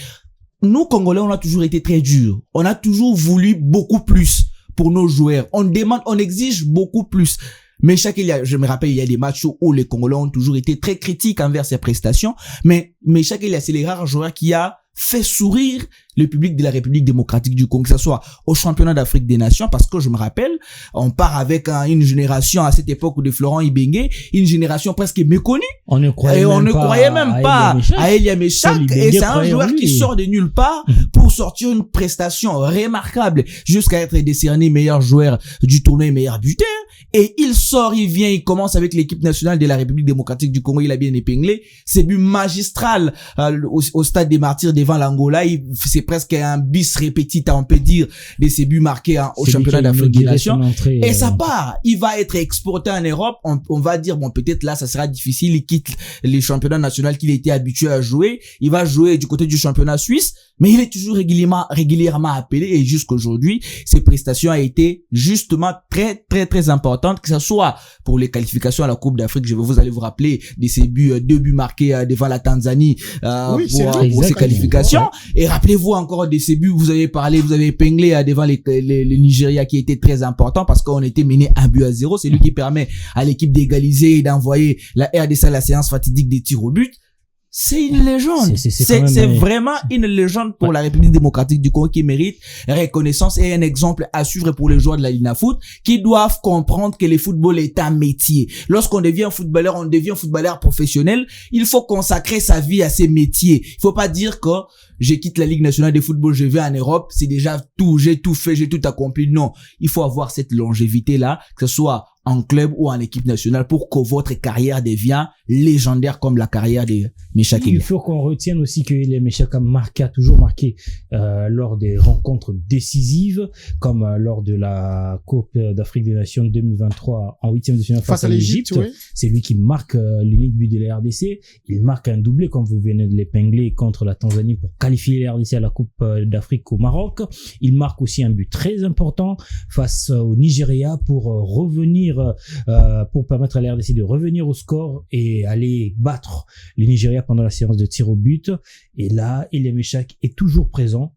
B: Nous, Congolais, on a toujours été très durs. On a toujours voulu beaucoup plus pour nos joueurs. On exige beaucoup plus. Méchac Elia, je me rappelle, il y a des matchs où les Congolais ont toujours été très critiques envers ses prestations, mais Méchac Elia, c'est les rares joueurs qui a fait sourire le public de la République démocratique du Congo, que ce soit au championnat d'Afrique des Nations, parce que je me rappelle, on part avec une génération à cette époque de Florent Ibenge, une génération presque méconnue.
A: On ne croyait même pas
B: à Elia Méchac, et c'est un joueur qui sort de nulle part pour sortir une prestation remarquable jusqu'à être décerné meilleur joueur du tournoi et meilleur buteur. Et il sort, il vient, il commence avec l'équipe nationale de la République démocratique du Congo, il a bien épinglé. C'est but magistral au stade des Martyrs devant l'Angola. C'est presque un bis répétita, on peut dire, de ses buts marqués au championnat d'Afrique des Nations. Et ça part. Il va être exporté en Europe. On va dire, bon, peut-être là, ça sera difficile. Il quitte les championnats nationaux qu'il était habitué à jouer. Il va jouer du côté du championnat suisse, mais il est toujours régulièrement appelé. Et jusqu'aujourd'hui, ses prestations ont été justement très, très, très importantes, que ce soit pour les qualifications à la Coupe d'Afrique. Vous allez vous rappeler de ces buts, 2 buts marqués devant la Tanzanie pour ces qualifications. Et rappelez-vous encore de ces buts, vous avez épinglé devant les Nigeria qui était très important parce qu'on était mené 1-0. C'est lui qui permet à l'équipe d'égaliser et d'envoyer la RDC à la séance fatidique des tirs au but. C'est une légende. C'est vraiment une légende pour la République démocratique du Congo qui mérite reconnaissance et un exemple à suivre pour les joueurs de la Lina Foot qui doivent comprendre que le football est un métier. Lorsqu'on devient footballeur, on devient footballeur professionnel. Il faut consacrer sa vie à ces métiers. Il faut pas dire que je quitte la Ligue nationale de football, je vais en Europe, c'est déjà tout, j'ai tout fait, j'ai tout accompli. Non, il faut avoir cette longévité-là, que ce soit en club ou en équipe nationale pour que votre carrière devienne légendaire comme la carrière de Meshak Elia.
A: Il faut qu'on retienne aussi que Meshak a toujours marqué lors des rencontres décisives, comme lors de la Coupe d'Afrique des Nations 2023 en 8e de finale face à l'Égypte. Ouais. C'est lui qui marque l'unique but de la RDC. Il marque un doublé, comme vous venez de l'épingler, contre la Tanzanie pour qualifier la RDC à la Coupe d'Afrique au Maroc. Il marque aussi un but très important face au Nigeria pour revenir pour permettre à la RDC de revenir au score et aller battre le Nigeria pendant la séance de tir au but. Et là, Elie Meshak est toujours présent.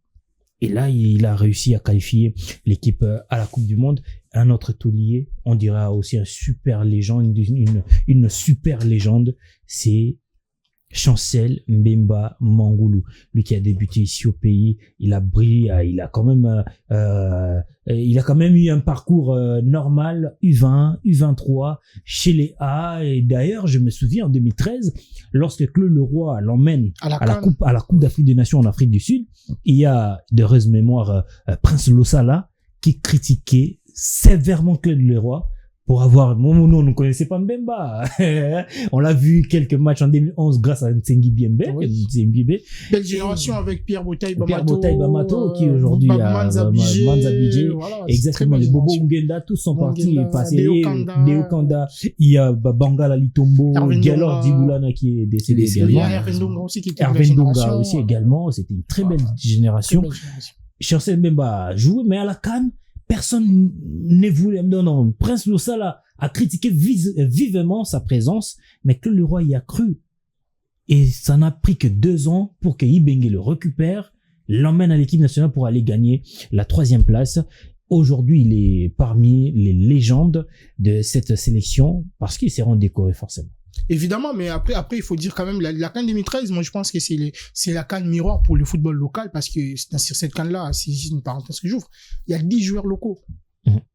A: Et là, il a réussi à qualifier l'équipe à la Coupe du Monde. Un autre taulier, on dira aussi un super légende, une super légende, c'est Chancel Mbemba Mangulu, lui qui a débuté ici au pays. Il a brillé, il a quand même eu un parcours normal, U20, U23 chez les A. Et d'ailleurs, je me souviens en 2013, lorsque Claude Leroy l'emmène à la Coupe d'Afrique des Nations en Afrique du Sud, il y a d'heureuses mémoires Prince Lossala qui critiquait sévèrement Claude Leroy pour avoir, on ne connaissait pas Mbemba. On l'a vu quelques matchs en 2011 grâce à Ntsengi Biembe.
C: Oui. Belle génération avec Pierre Boutaï
A: Bamato, qui aujourd'hui a Manza Bidje. Voilà, exactement. Les Bobo Ngenda, tous sont partis et passés. Deo Kanda, il y a Bangala Litombo, Galor Diboulana qui est décédé également.
C: Il y a Hervé Ndonga aussi qui était
A: Hervé Ndonga aussi également. C'était une très belle génération. Chancel Mbemba jouait, mais à la CAN, personne ne voulait. Non. Prince Lossala a critiqué vivement sa présence, mais que le roi y a cru. Et ça n'a pris que 2 ans pour que Ibenge le récupère, l'emmène à l'équipe nationale pour aller gagner la 3e place. Aujourd'hui, il est parmi les légendes de cette sélection parce qu'il s'est rendu décoré forcément.
C: Évidemment, mais après, il faut dire quand même, la CAN 2013, moi, je pense que c'est la CAN miroir pour le football local parce que sur cette CAN-là, c'est une parenthèse que j'ouvre, il y a 10 joueurs locaux.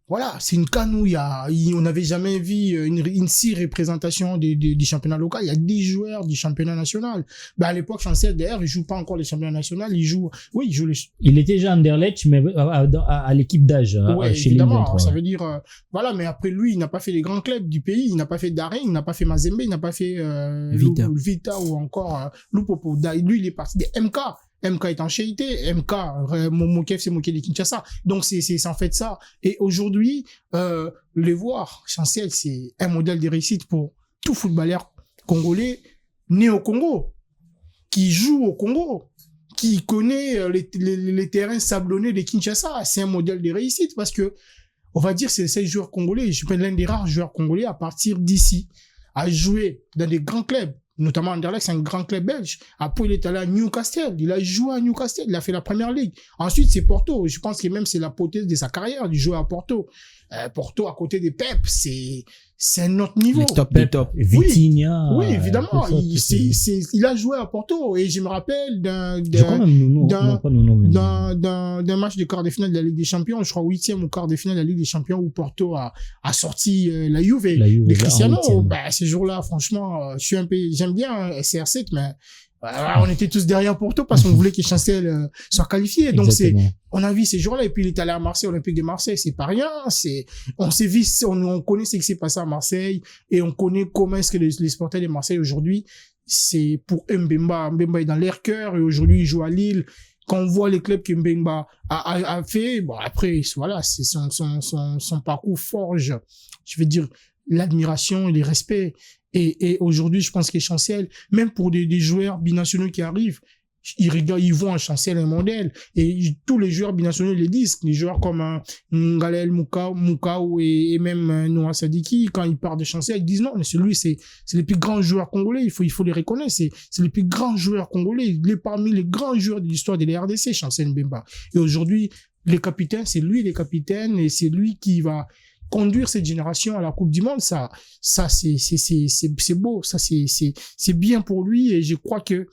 C: Voilà, c'est une CAN où on n'avait jamais vu une si représentation du championnat local. Il y a 10 joueurs du championnat national. À l'époque, Chancel, d'ailleurs, il joue pas encore le championnat national, il joue
A: Il était déjà Anderlecht, mais à l'équipe d'âge, chez
C: évidemment, ça veut dire, voilà, mais après lui, il n'a pas fait les grands clubs du pays, il n'a pas fait Daring, il n'a pas fait Mazembe, il n'a pas fait, Vita ou encore, Lupopo. Lui, il est parti des MK est en chéité, MK, Mokev, c'est Moké de Kinshasa. Donc, c'est en fait ça. Et aujourd'hui, les voir, Chancel, c'est un modèle de réussite pour tout footballeur congolais né au Congo, qui joue au Congo, qui connaît les terrains sablonnés de Kinshasa. C'est un modèle de réussite parce que, on va dire, c'est ces joueurs congolais, je suis l'un des rares joueurs congolais à partir d'ici, à jouer dans des grands clubs. Notamment Anderlecht, c'est un grand club belge. Après, il est allé à Newcastle. Il a joué à Newcastle. Il a fait la première ligue. Ensuite, c'est Porto. Je pense que même c'est l'apothéose de sa carrière, du jouer à Porto. Porto, à côté des Pep, c'est un autre niveau.
A: Les top. Vitinha.
C: Oui, évidemment. Il a joué à Porto. Et je me rappelle d'un match de quart de finale de la Ligue des Champions. Je crois 8e ou quart de finale de la Ligue des Champions où Porto a sorti la Juve de Cristiano. Ces jours-là, franchement, j'aime bien SR7, mais on était tous derrière Porto parce qu'on voulait que Chancel soit qualifié. Donc on a vu ces jours-là et puis il est allé à Marseille, Olympique de Marseille, c'est pas rien. On connaît ce qui s'est passé à Marseille et on connaît comment est-ce que les sportifs de Marseille aujourd'hui, c'est pour Mbemba est dans leur cœur et aujourd'hui il joue à Lille. Quand on voit les clubs que Mbemba a fait, après voilà, c'est son parcours forge, je veux dire, l'admiration et le respect. Et aujourd'hui, je pense que Chancel, même pour des joueurs binationaux qui arrivent, ils vont à Chancel un modèle. Et tous les joueurs binationaux le disent. Les joueurs comme Ngalel Moukao et même Noah Sadiki, quand ils partent de Chancel, ils disent non, mais celui, c'est les plus grands joueurs congolais. Il faut les reconnaître. C'est les plus grands joueurs congolais. Il est parmi les grands joueurs de l'histoire de la RDC, Chancel Mbemba. Et aujourd'hui, les capitaines, c'est lui les capitaines et c'est lui qui va conduire cette génération à la Coupe du Monde, ça c'est beau, ça c'est bien pour lui et je crois que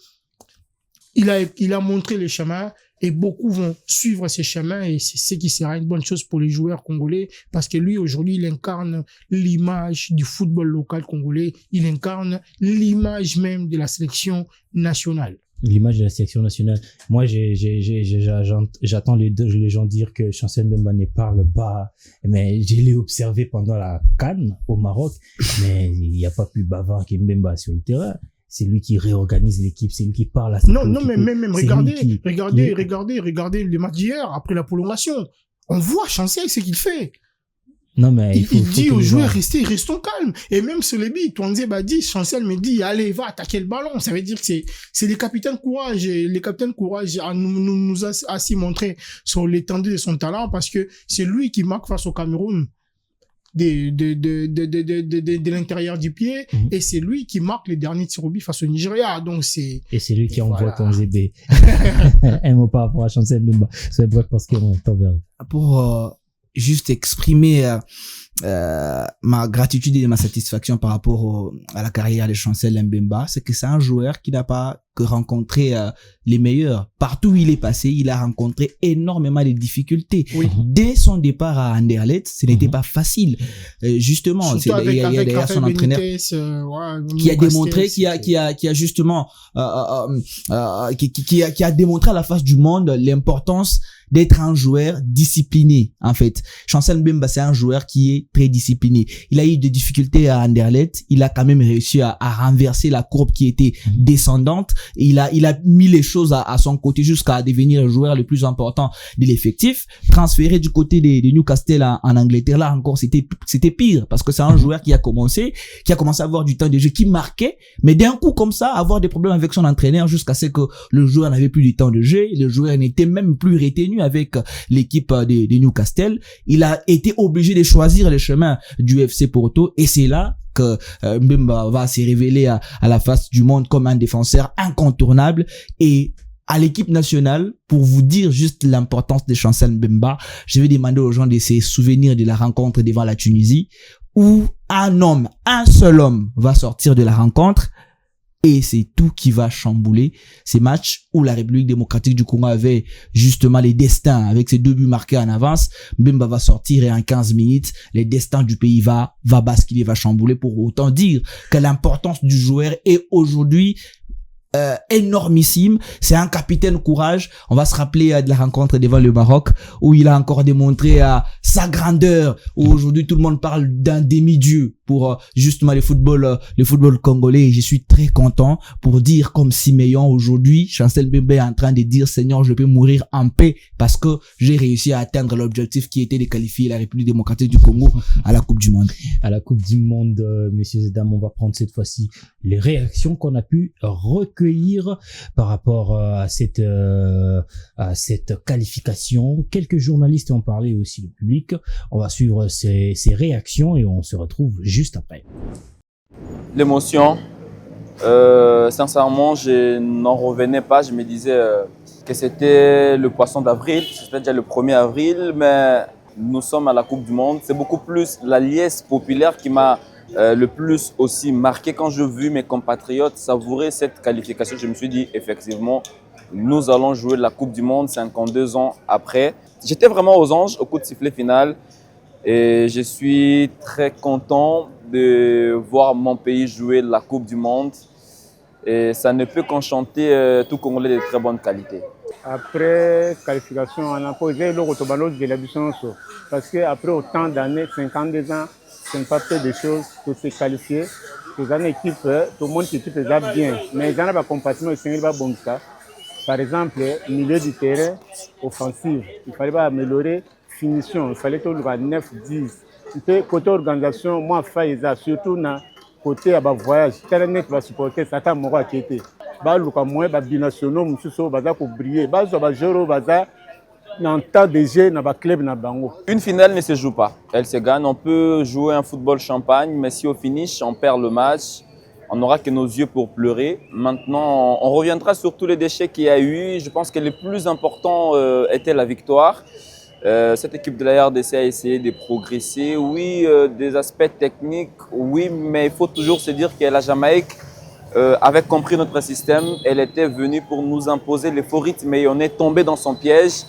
C: il a montré le chemin et beaucoup vont suivre ces chemins et c'est ce qui sera une bonne chose pour les joueurs congolais parce que lui aujourd'hui il incarne l'image du football local congolais, il incarne l'image même de la sélection nationale.
A: L'image de la sélection nationale. Moi, j'attends les gens dire que Chancel Mbemba ne parle pas, mais je l'ai observé pendant la CAN au Maroc, mais il n'y a pas plus bavard que Mbemba sur le terrain. C'est lui qui réorganise l'équipe, c'est lui qui parle à ses
C: Non, mais même regardez les matchs d'hier après la prolongation. On voit Chancel ce qu'il fait.
A: Non, mais
C: il dit aux joueurs, restons calmes. Et même sur les billes, Twanzé dit, Chancel me dit, allez, va attaquer le ballon. Ça veut dire que c'est les capitaines courage. Et les capitaines courage nous a assez montré sur l'étendue de son talent parce que c'est lui qui marque face au Cameroun de l'intérieur du pied et c'est lui qui marque les derniers tirs au but face au Nigeria. Donc c'est
A: lui qui envoie Twanzé B. Un mot par rapport à Chancel Mbemba. C'est bref parce qu'on t'enverra.
B: Pour juste exprimer ma gratitude et ma satisfaction par rapport à la carrière de Chancel Mbemba, c'est que c'est un joueur qui n'a pas que rencontré les meilleurs. Partout où il est passé, il a rencontré énormément de difficultés. Oui. Dès son départ à Anderlecht, ce n'était pas facile. Justement, il y a d'ailleurs son entraîneur qui a démontré, qui a justement qui a démontré à la face du monde l'importance d'être un joueur discipliné, en fait. Chancel Mbemba, c'est un joueur qui est très discipliné. Il a eu des difficultés à Anderlecht. Il a quand même réussi à renverser la courbe qui était descendante. Et il a mis les choses à son côté jusqu'à devenir le joueur le plus important de l'effectif. Transféré du côté de Newcastle en Angleterre, là encore, c'était pire parce que c'est un joueur qui a commencé à avoir du temps de jeu, qui marquait, mais d'un coup, comme ça, avoir des problèmes avec son entraîneur jusqu'à ce que le joueur n'avait plus du temps de jeu. Le joueur n'était même plus retenu avec l'équipe de Newcastle. Il a été obligé de choisir le chemin du FC Porto et c'est là que Mbemba va se révéler à la face du monde comme un défenseur incontournable. Et à l'équipe nationale, pour vous dire juste l'importance de Chancel Mbemba, je vais demander aux gens de se souvenir de la rencontre devant la Tunisie où un seul homme va sortir de la rencontre. Et c'est tout qui va chambouler ces matchs où la République démocratique du Congo avait justement les destins avec ses 2 buts marqués en avance. Mbemba va sortir et en 15 minutes, les destins du pays va basculer, va chambouler. Pour autant dire que l'importance du joueur est aujourd'hui énormissime. C'est un capitaine courage. On va se rappeler de la rencontre devant le Maroc où il a encore démontré sa grandeur, où aujourd'hui tout le monde parle d'un demi-dieu pour justement le football congolais. Et je suis très content pour dire comme Siméon aujourd'hui, Chancel Mbemba est en train de dire Seigneur, je peux mourir en paix parce que j'ai réussi à atteindre l'objectif qui était de qualifier la République démocratique du Congo à la Coupe du Monde.
A: À la Coupe du Monde, messieurs et dames, on va prendre cette fois-ci les réactions qu'on a pu recueillir par rapport à cette qualification. Quelques journalistes ont parlé, aussi le public. On va suivre ces réactions et on se retrouve juste après.
G: L'émotion, sincèrement, je n'en revenais pas. Je me disais que c'était le poisson d'avril, c'était déjà le 1er avril, mais nous sommes à la Coupe du Monde. C'est beaucoup plus la liesse populaire qui m'a le plus aussi marqué. Quand j'ai vu mes compatriotes savourer cette qualification, je me suis dit effectivement, nous allons jouer la Coupe du Monde 52 ans après. J'étais vraiment aux anges au coup de sifflet final et je suis très content de voir mon pays jouer la Coupe du Monde et ça ne peut qu'enchanter tout Congolais de très bonne qualité.
H: Après qualification, on a posé le rotobalo de la Bisson parce qu'après autant d'années, 52 ans, ce n'est pas peu de choses pour se qualifier. Les autres équipes, tout le monde qui équipe déjà bien. Mais il y en a pas compatible au Sénégal, bon ça. Par exemple, milieu du terrain, offensif, il fallait pas améliorer finition. Il fallait tout le 9-10. Côté organisation, moi, surtout dans côté voyage. Quel net va supporter ça t'a mon qui était. Le moins binationaux, monsieur, baza pour briller.
G: Une finale ne se joue pas, elle se gagne. On peut jouer un football champagne, mais si au finish on perd le match, on n'aura que nos yeux pour pleurer. Maintenant, on reviendra sur tous les déchets qu'il y a eu. Je pense que le plus important était la victoire. Cette équipe de la RDC a essayé de progresser. Oui, des aspects techniques, oui, mais il faut toujours se dire que la Jamaïque avait compris notre système. Elle était venue pour nous imposer les faux rythmes et on est tombé dans son piège.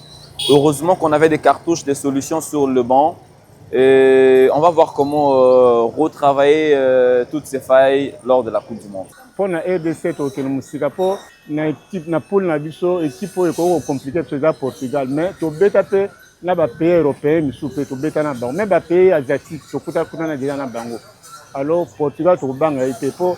G: Heureusement qu'on avait des cartouches, des solutions sur le banc. Et on va voir comment retravailler toutes ces failles lors de la Coupe du Monde.
H: Pour la RDC, na équipe na poule na biso équipe oyo ko compliqué ceux Portugal mais to beta pe na ba pays européen misu pe to beta na bango même ba pays asiatique to kuta kuna na déjà na bango alors Portugal to banga ite po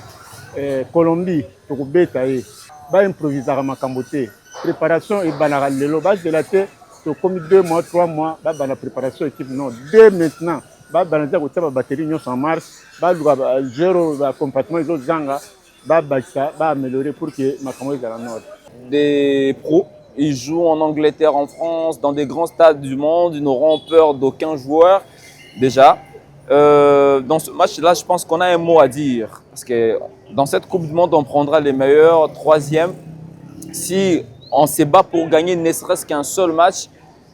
H: Colombie to beta e ba improvisera makambo te préparation et banara lelo ba de la te to comme 2 mois 3 mois ba bana préparation équipe non dès maintenant ba bana za ko taba batterie nyos en mars ba zéro ba compartiment les autres zanga va améliorer pour que Macambo soit en ordre.
G: Des pros, ils jouent en Angleterre, en France, dans des grands stades du monde. Ils n'auront peur d'aucun joueur déjà. Dans ce match-là, je pense qu'on a un mot à dire. Parce que dans cette Coupe du Monde, on prendra les meilleurs, 3e. Si on se bat pour gagner ne serait-ce qu'un seul match,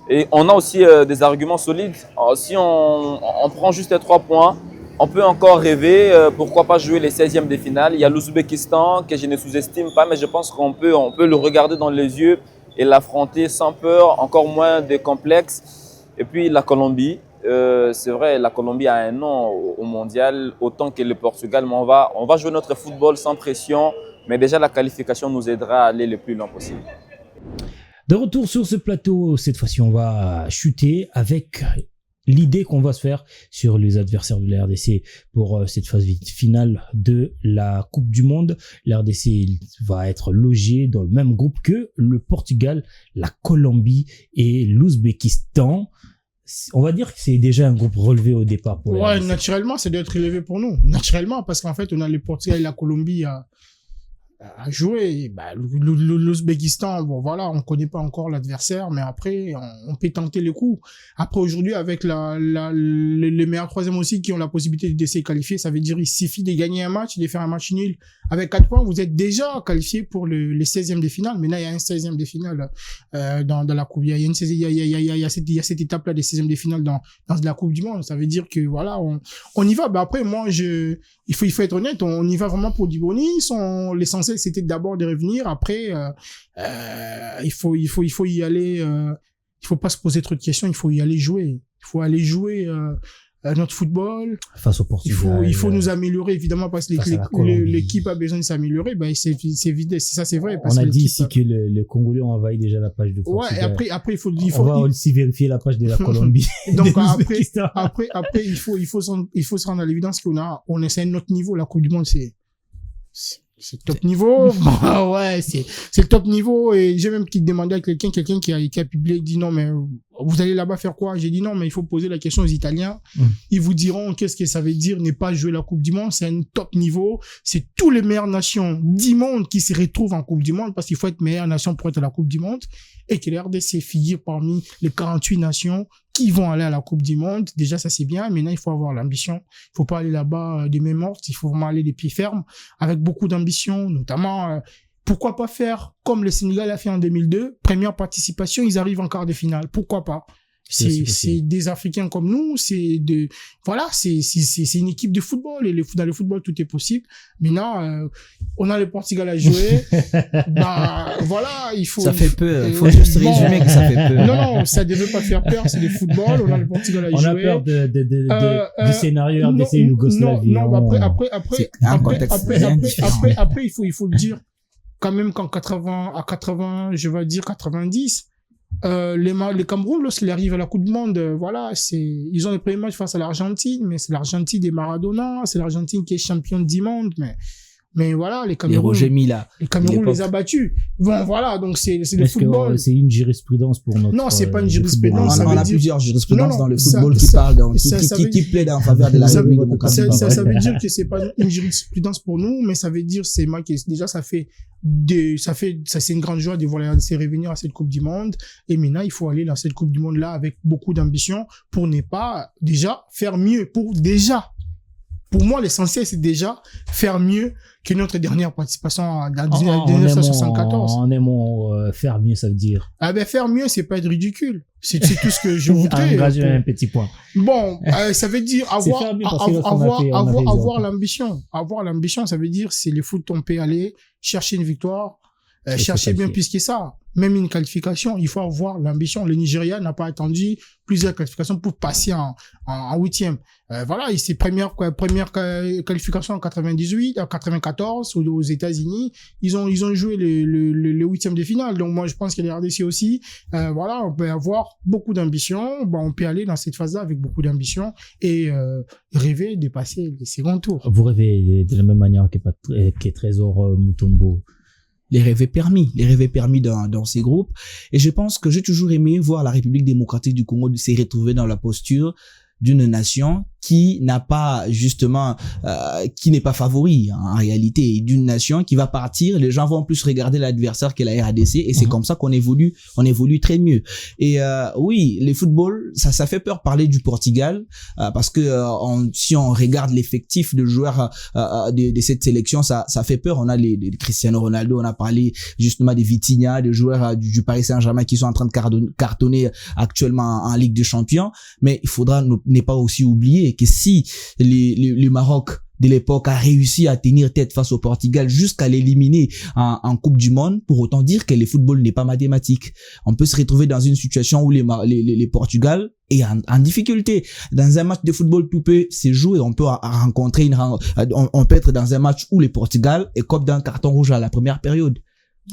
G: et on a aussi des arguments solides. Alors, si on prend juste les 3 points, on peut encore rêver, pourquoi pas jouer les 16e de finale. Il y a l'Ouzbékistan que je ne sous-estime pas, mais je pense qu'on peut le regarder dans les yeux et l'affronter sans peur, encore moins de complexe. Et puis la Colombie, c'est vrai, la Colombie a un nom au mondial, autant que le Portugal, mais on va jouer notre football sans pression, mais déjà la qualification nous aidera à aller le plus loin possible.
A: De retour sur ce plateau, cette fois-ci on va chuter avec l'idée qu'on va se faire sur les adversaires de la RDC pour cette phase finale de la Coupe du Monde. La RDC va être logée dans le même groupe que le Portugal, la Colombie et l'Ouzbékistan. On va dire que c'est déjà un groupe relevé au départ pour la RDC.
C: Naturellement, c'est d'être relevé pour nous. Naturellement, parce qu'en fait, on a le Portugal et la Colombie à jouer. L'Ouzbékistan, bon voilà, on connaît pas encore l'adversaire, mais après on peut tenter le coup. Après aujourd'hui, avec les meilleurs 3e aussi qui ont la possibilité de se qualifier, ça veut dire il suffit de gagner un match, de faire un match nul. Avec 4 points, vous êtes déjà qualifié pour les 16e de finale. Maintenant, il y a un 16e de finale dans la Coupe. Il y a cette étape-là des 16e de finale dans la Coupe du Monde. Ça veut dire que voilà, on y va. Bah après, moi, il faut être honnête, on y va vraiment pour du bonus. L'essentiel, c'était d'abord de revenir. Après, il faut y aller. Il faut pas se poser trop de questions. Il faut y aller jouer. Il faut aller jouer notre football.
A: Face au Portugal.
C: Il faut nous améliorer, évidemment, parce que l'équipe a besoin de s'améliorer. Ben, c'est évident. Ça, c'est vrai. Parce
A: on a dit ici que le Congolais ont envahi déjà la page de Portugal.
C: Ouais, après, il faut
A: on va aussi vérifier la page de la Colombie.
C: Donc, après, il faut se rendre à l'évidence qu'on essaie un autre niveau. La Coupe du Monde, c'est top niveau. Ouais, c'est le top niveau. Et j'ai même demandé à quelqu'un qui a publié, dit non, mais vous allez là-bas faire quoi? J'ai dit non, mais il faut poser la question aux Italiens. Ils vous diront qu'est-ce que ça veut dire ne pas jouer la Coupe du Monde. C'est un top niveau. C'est tous les meilleures nations du monde qui se retrouvent en Coupe du Monde parce qu'il faut être meilleure nation pour être à la Coupe du Monde et que les RDC figure parmi les 48 nations qui vont aller à la Coupe du Monde. Déjà, ça c'est bien. Maintenant, il faut avoir l'ambition. Il faut pas aller là-bas des mains mortes. Il faut vraiment aller des pieds fermes avec beaucoup d'ambition, notamment pourquoi pas faire comme le Sénégal a fait en 2002, première participation, ils arrivent en quart de finale. Pourquoi pas? C'est des Africains comme nous, c'est une équipe de football et dans le football tout est possible. Maintenant, on a le Portugal à jouer. Bah voilà, il faut.
B: Ça fait peur. Il faut juste résumer que ça fait peur.
C: Non, ça devait pas faire peur. C'est le football. On a le Portugal à jouer.
A: On a peur du scénario RDC Yougoslavie.
C: Non, après, il faut le dire. Quand même qu'en 80, je vais dire 90, les Cameroun, lorsqu'ils arrivent à la Coupe du Monde, voilà, ils ont le premier match face à l'Argentine, mais c'est l'Argentine des Maradona, c'est l'Argentine qui est championne du monde, mais voilà, les Cameroun, les Cameroun les a battus. Bon, voilà, donc c'est le football.
A: C'est une jurisprudence pour notre.
C: Non, c'est pas une jurisprudence.
B: On a plusieurs jurisprudences dans le football qui parlent qui plaident en faveur de la République démocratique.
C: Ça veut dire que c'est pas une jurisprudence pour nous, mais ça veut dire c'est moi qui déjà c'est une grande joie de voir la RDC revenir à cette Coupe du Monde. Et maintenant, il faut aller dans cette Coupe du Monde là avec beaucoup d'ambition pour ne pas déjà faire mieux, pour pour moi, l'essentiel, c'est déjà faire mieux que notre dernière participation en 1974.
A: En aimant faire mieux, ça veut dire.
C: Ah ben, faire mieux, c'est pas être ridicule. C'est tout ce que je voudrais.
A: Un petit point.
C: Bon, ça veut dire avoir l'ambition. Avoir l'ambition, ça veut dire c'est le foot, on peut aller chercher une victoire, chercher bien plus que ça. Même une qualification, il faut avoir l'ambition. Le Nigeria n'a pas attendu plusieurs qualifications pour passer en 8e. Voilà, et c'est première qualification en 94 aux États-Unis. Ils ont joué le 8e de finale. Donc moi, je pense que les RDC aussi, voilà, on peut avoir beaucoup d'ambition. Bon, on peut aller dans cette phase-là avec beaucoup d'ambition et rêver de passer les seconds tours.
A: Vous rêvez de la même manière que Trésor Mutombo.
B: Les rêves permis dans ces groupes. Et je pense que j'ai toujours aimé voir la République démocratique du Congo se retrouver dans la posture d'une nation qui n'a pas justement qui n'est pas favori en réalité, d'une nation qui va partir, les gens vont plus regarder l'adversaire que la RDC et c'est comme ça qu'on évolue très mieux. Et oui, le football, ça fait peur parler du Portugal parce que si on regarde l'effectif de joueurs de cette sélection, ça fait peur. On a les Cristiano Ronaldo, on a parlé justement des Vitinha, des joueurs du Paris Saint-Germain qui sont en train de cartonner actuellement en Ligue des Champions, mais il faudra ne pas aussi oublier que si le Maroc de l'époque a réussi à tenir tête face au Portugal jusqu'à l'éliminer en Coupe du Monde, pour autant dire que le football n'est pas mathématique. On peut se retrouver dans une situation où les Portugal est en difficulté. Dans un match de football, tout peut se jouer. On peut on peut être dans un match où le Portugal écope d'un carton rouge à la première période.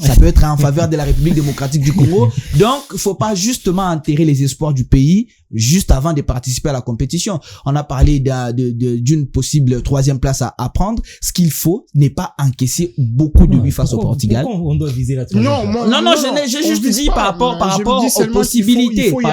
B: Ça peut être en faveur de la République démocratique du Congo. Donc, il faut pas justement enterrer les espoirs du pays juste avant de participer à la compétition. On a parlé d'une possible 3e place à prendre. Ce qu'il faut n'est pas encaisser beaucoup de buts face au Portugal.
A: Pourquoi on doit viser la 3e place?
B: Non, j'ai juste dit par rapport aux possibilités, par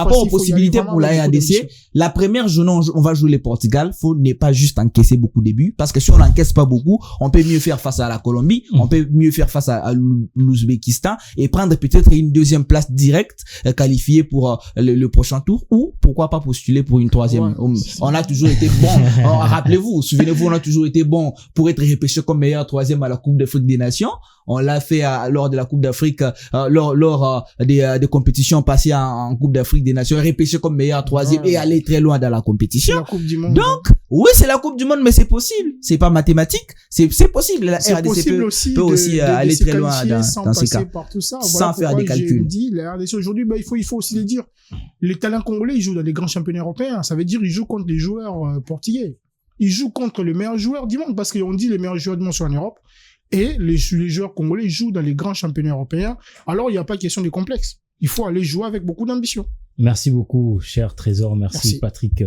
B: rapport aux possibilités pour la RDC. La première journée, on va jouer le Portugal. Faut ne pas juste encaisser beaucoup de buts parce que si on n'encaisse pas beaucoup, on peut mieux faire face à la Colombie, on peut mieux faire face à l'Ouzbékistan et prendre peut-être une 2e place directe qualifiée pour le prochain tour ou pourquoi pas postuler pour une 3e. On a toujours été bon. Rappelez-vous, souvenez-vous, on a toujours été bon pour être repêché comme meilleur 3e à la Coupe d'Afrique des Nations. On l'a fait lors de la Coupe d'Afrique, lors des compétitions passées en Coupe d'Afrique des Nations, repêché comme meilleur 3e et aller très loin dans la compétition.
C: C'est la Coupe du Monde.
B: Donc, oui, c'est la Coupe du Monde, mais c'est possible. C'est pas mathématique. C'est possible. La RDC peut aussi aller très loin dans ces cas.
C: Par tout ça.
B: Sans faire des calculs.
C: Je dis, la RDC aujourd'hui, il faut aussi le dire. Les talents congolais, ils jouent dans les grands championnats européens. Ça veut dire, ils jouent contre les joueurs portugais. Ils jouent contre les meilleurs joueurs du monde parce qu'on dit les meilleurs joueurs du monde sont en Europe. Et les joueurs congolais jouent dans les grands championnats européens. Alors, il n'y a pas question de complexe. Il faut aller jouer avec beaucoup d'ambition.
A: Merci beaucoup, cher Trésor. Merci. Patrick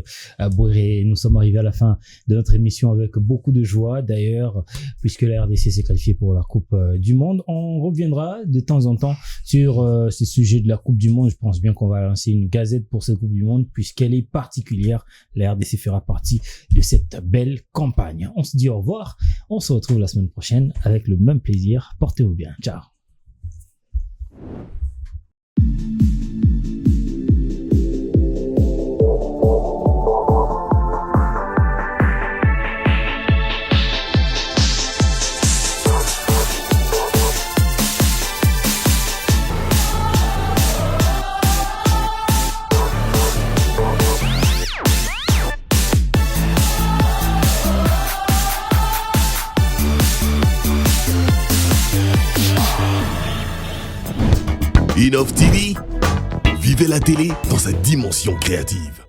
A: Bouéré. Nous sommes arrivés à la fin de notre émission avec beaucoup de joie. D'ailleurs, puisque la RDC s'est qualifiée pour la Coupe du Monde, on reviendra de temps en temps sur ces sujets de la Coupe du Monde. Je pense bien qu'on va lancer une gazette pour cette Coupe du Monde puisqu'elle est particulière. La RDC fera partie de cette belle campagne. On se dit au revoir. On se retrouve la semaine prochaine avec le même plaisir. Portez-vous bien. Ciao.
I: Innov TV, vivez la télé dans sa dimension créative.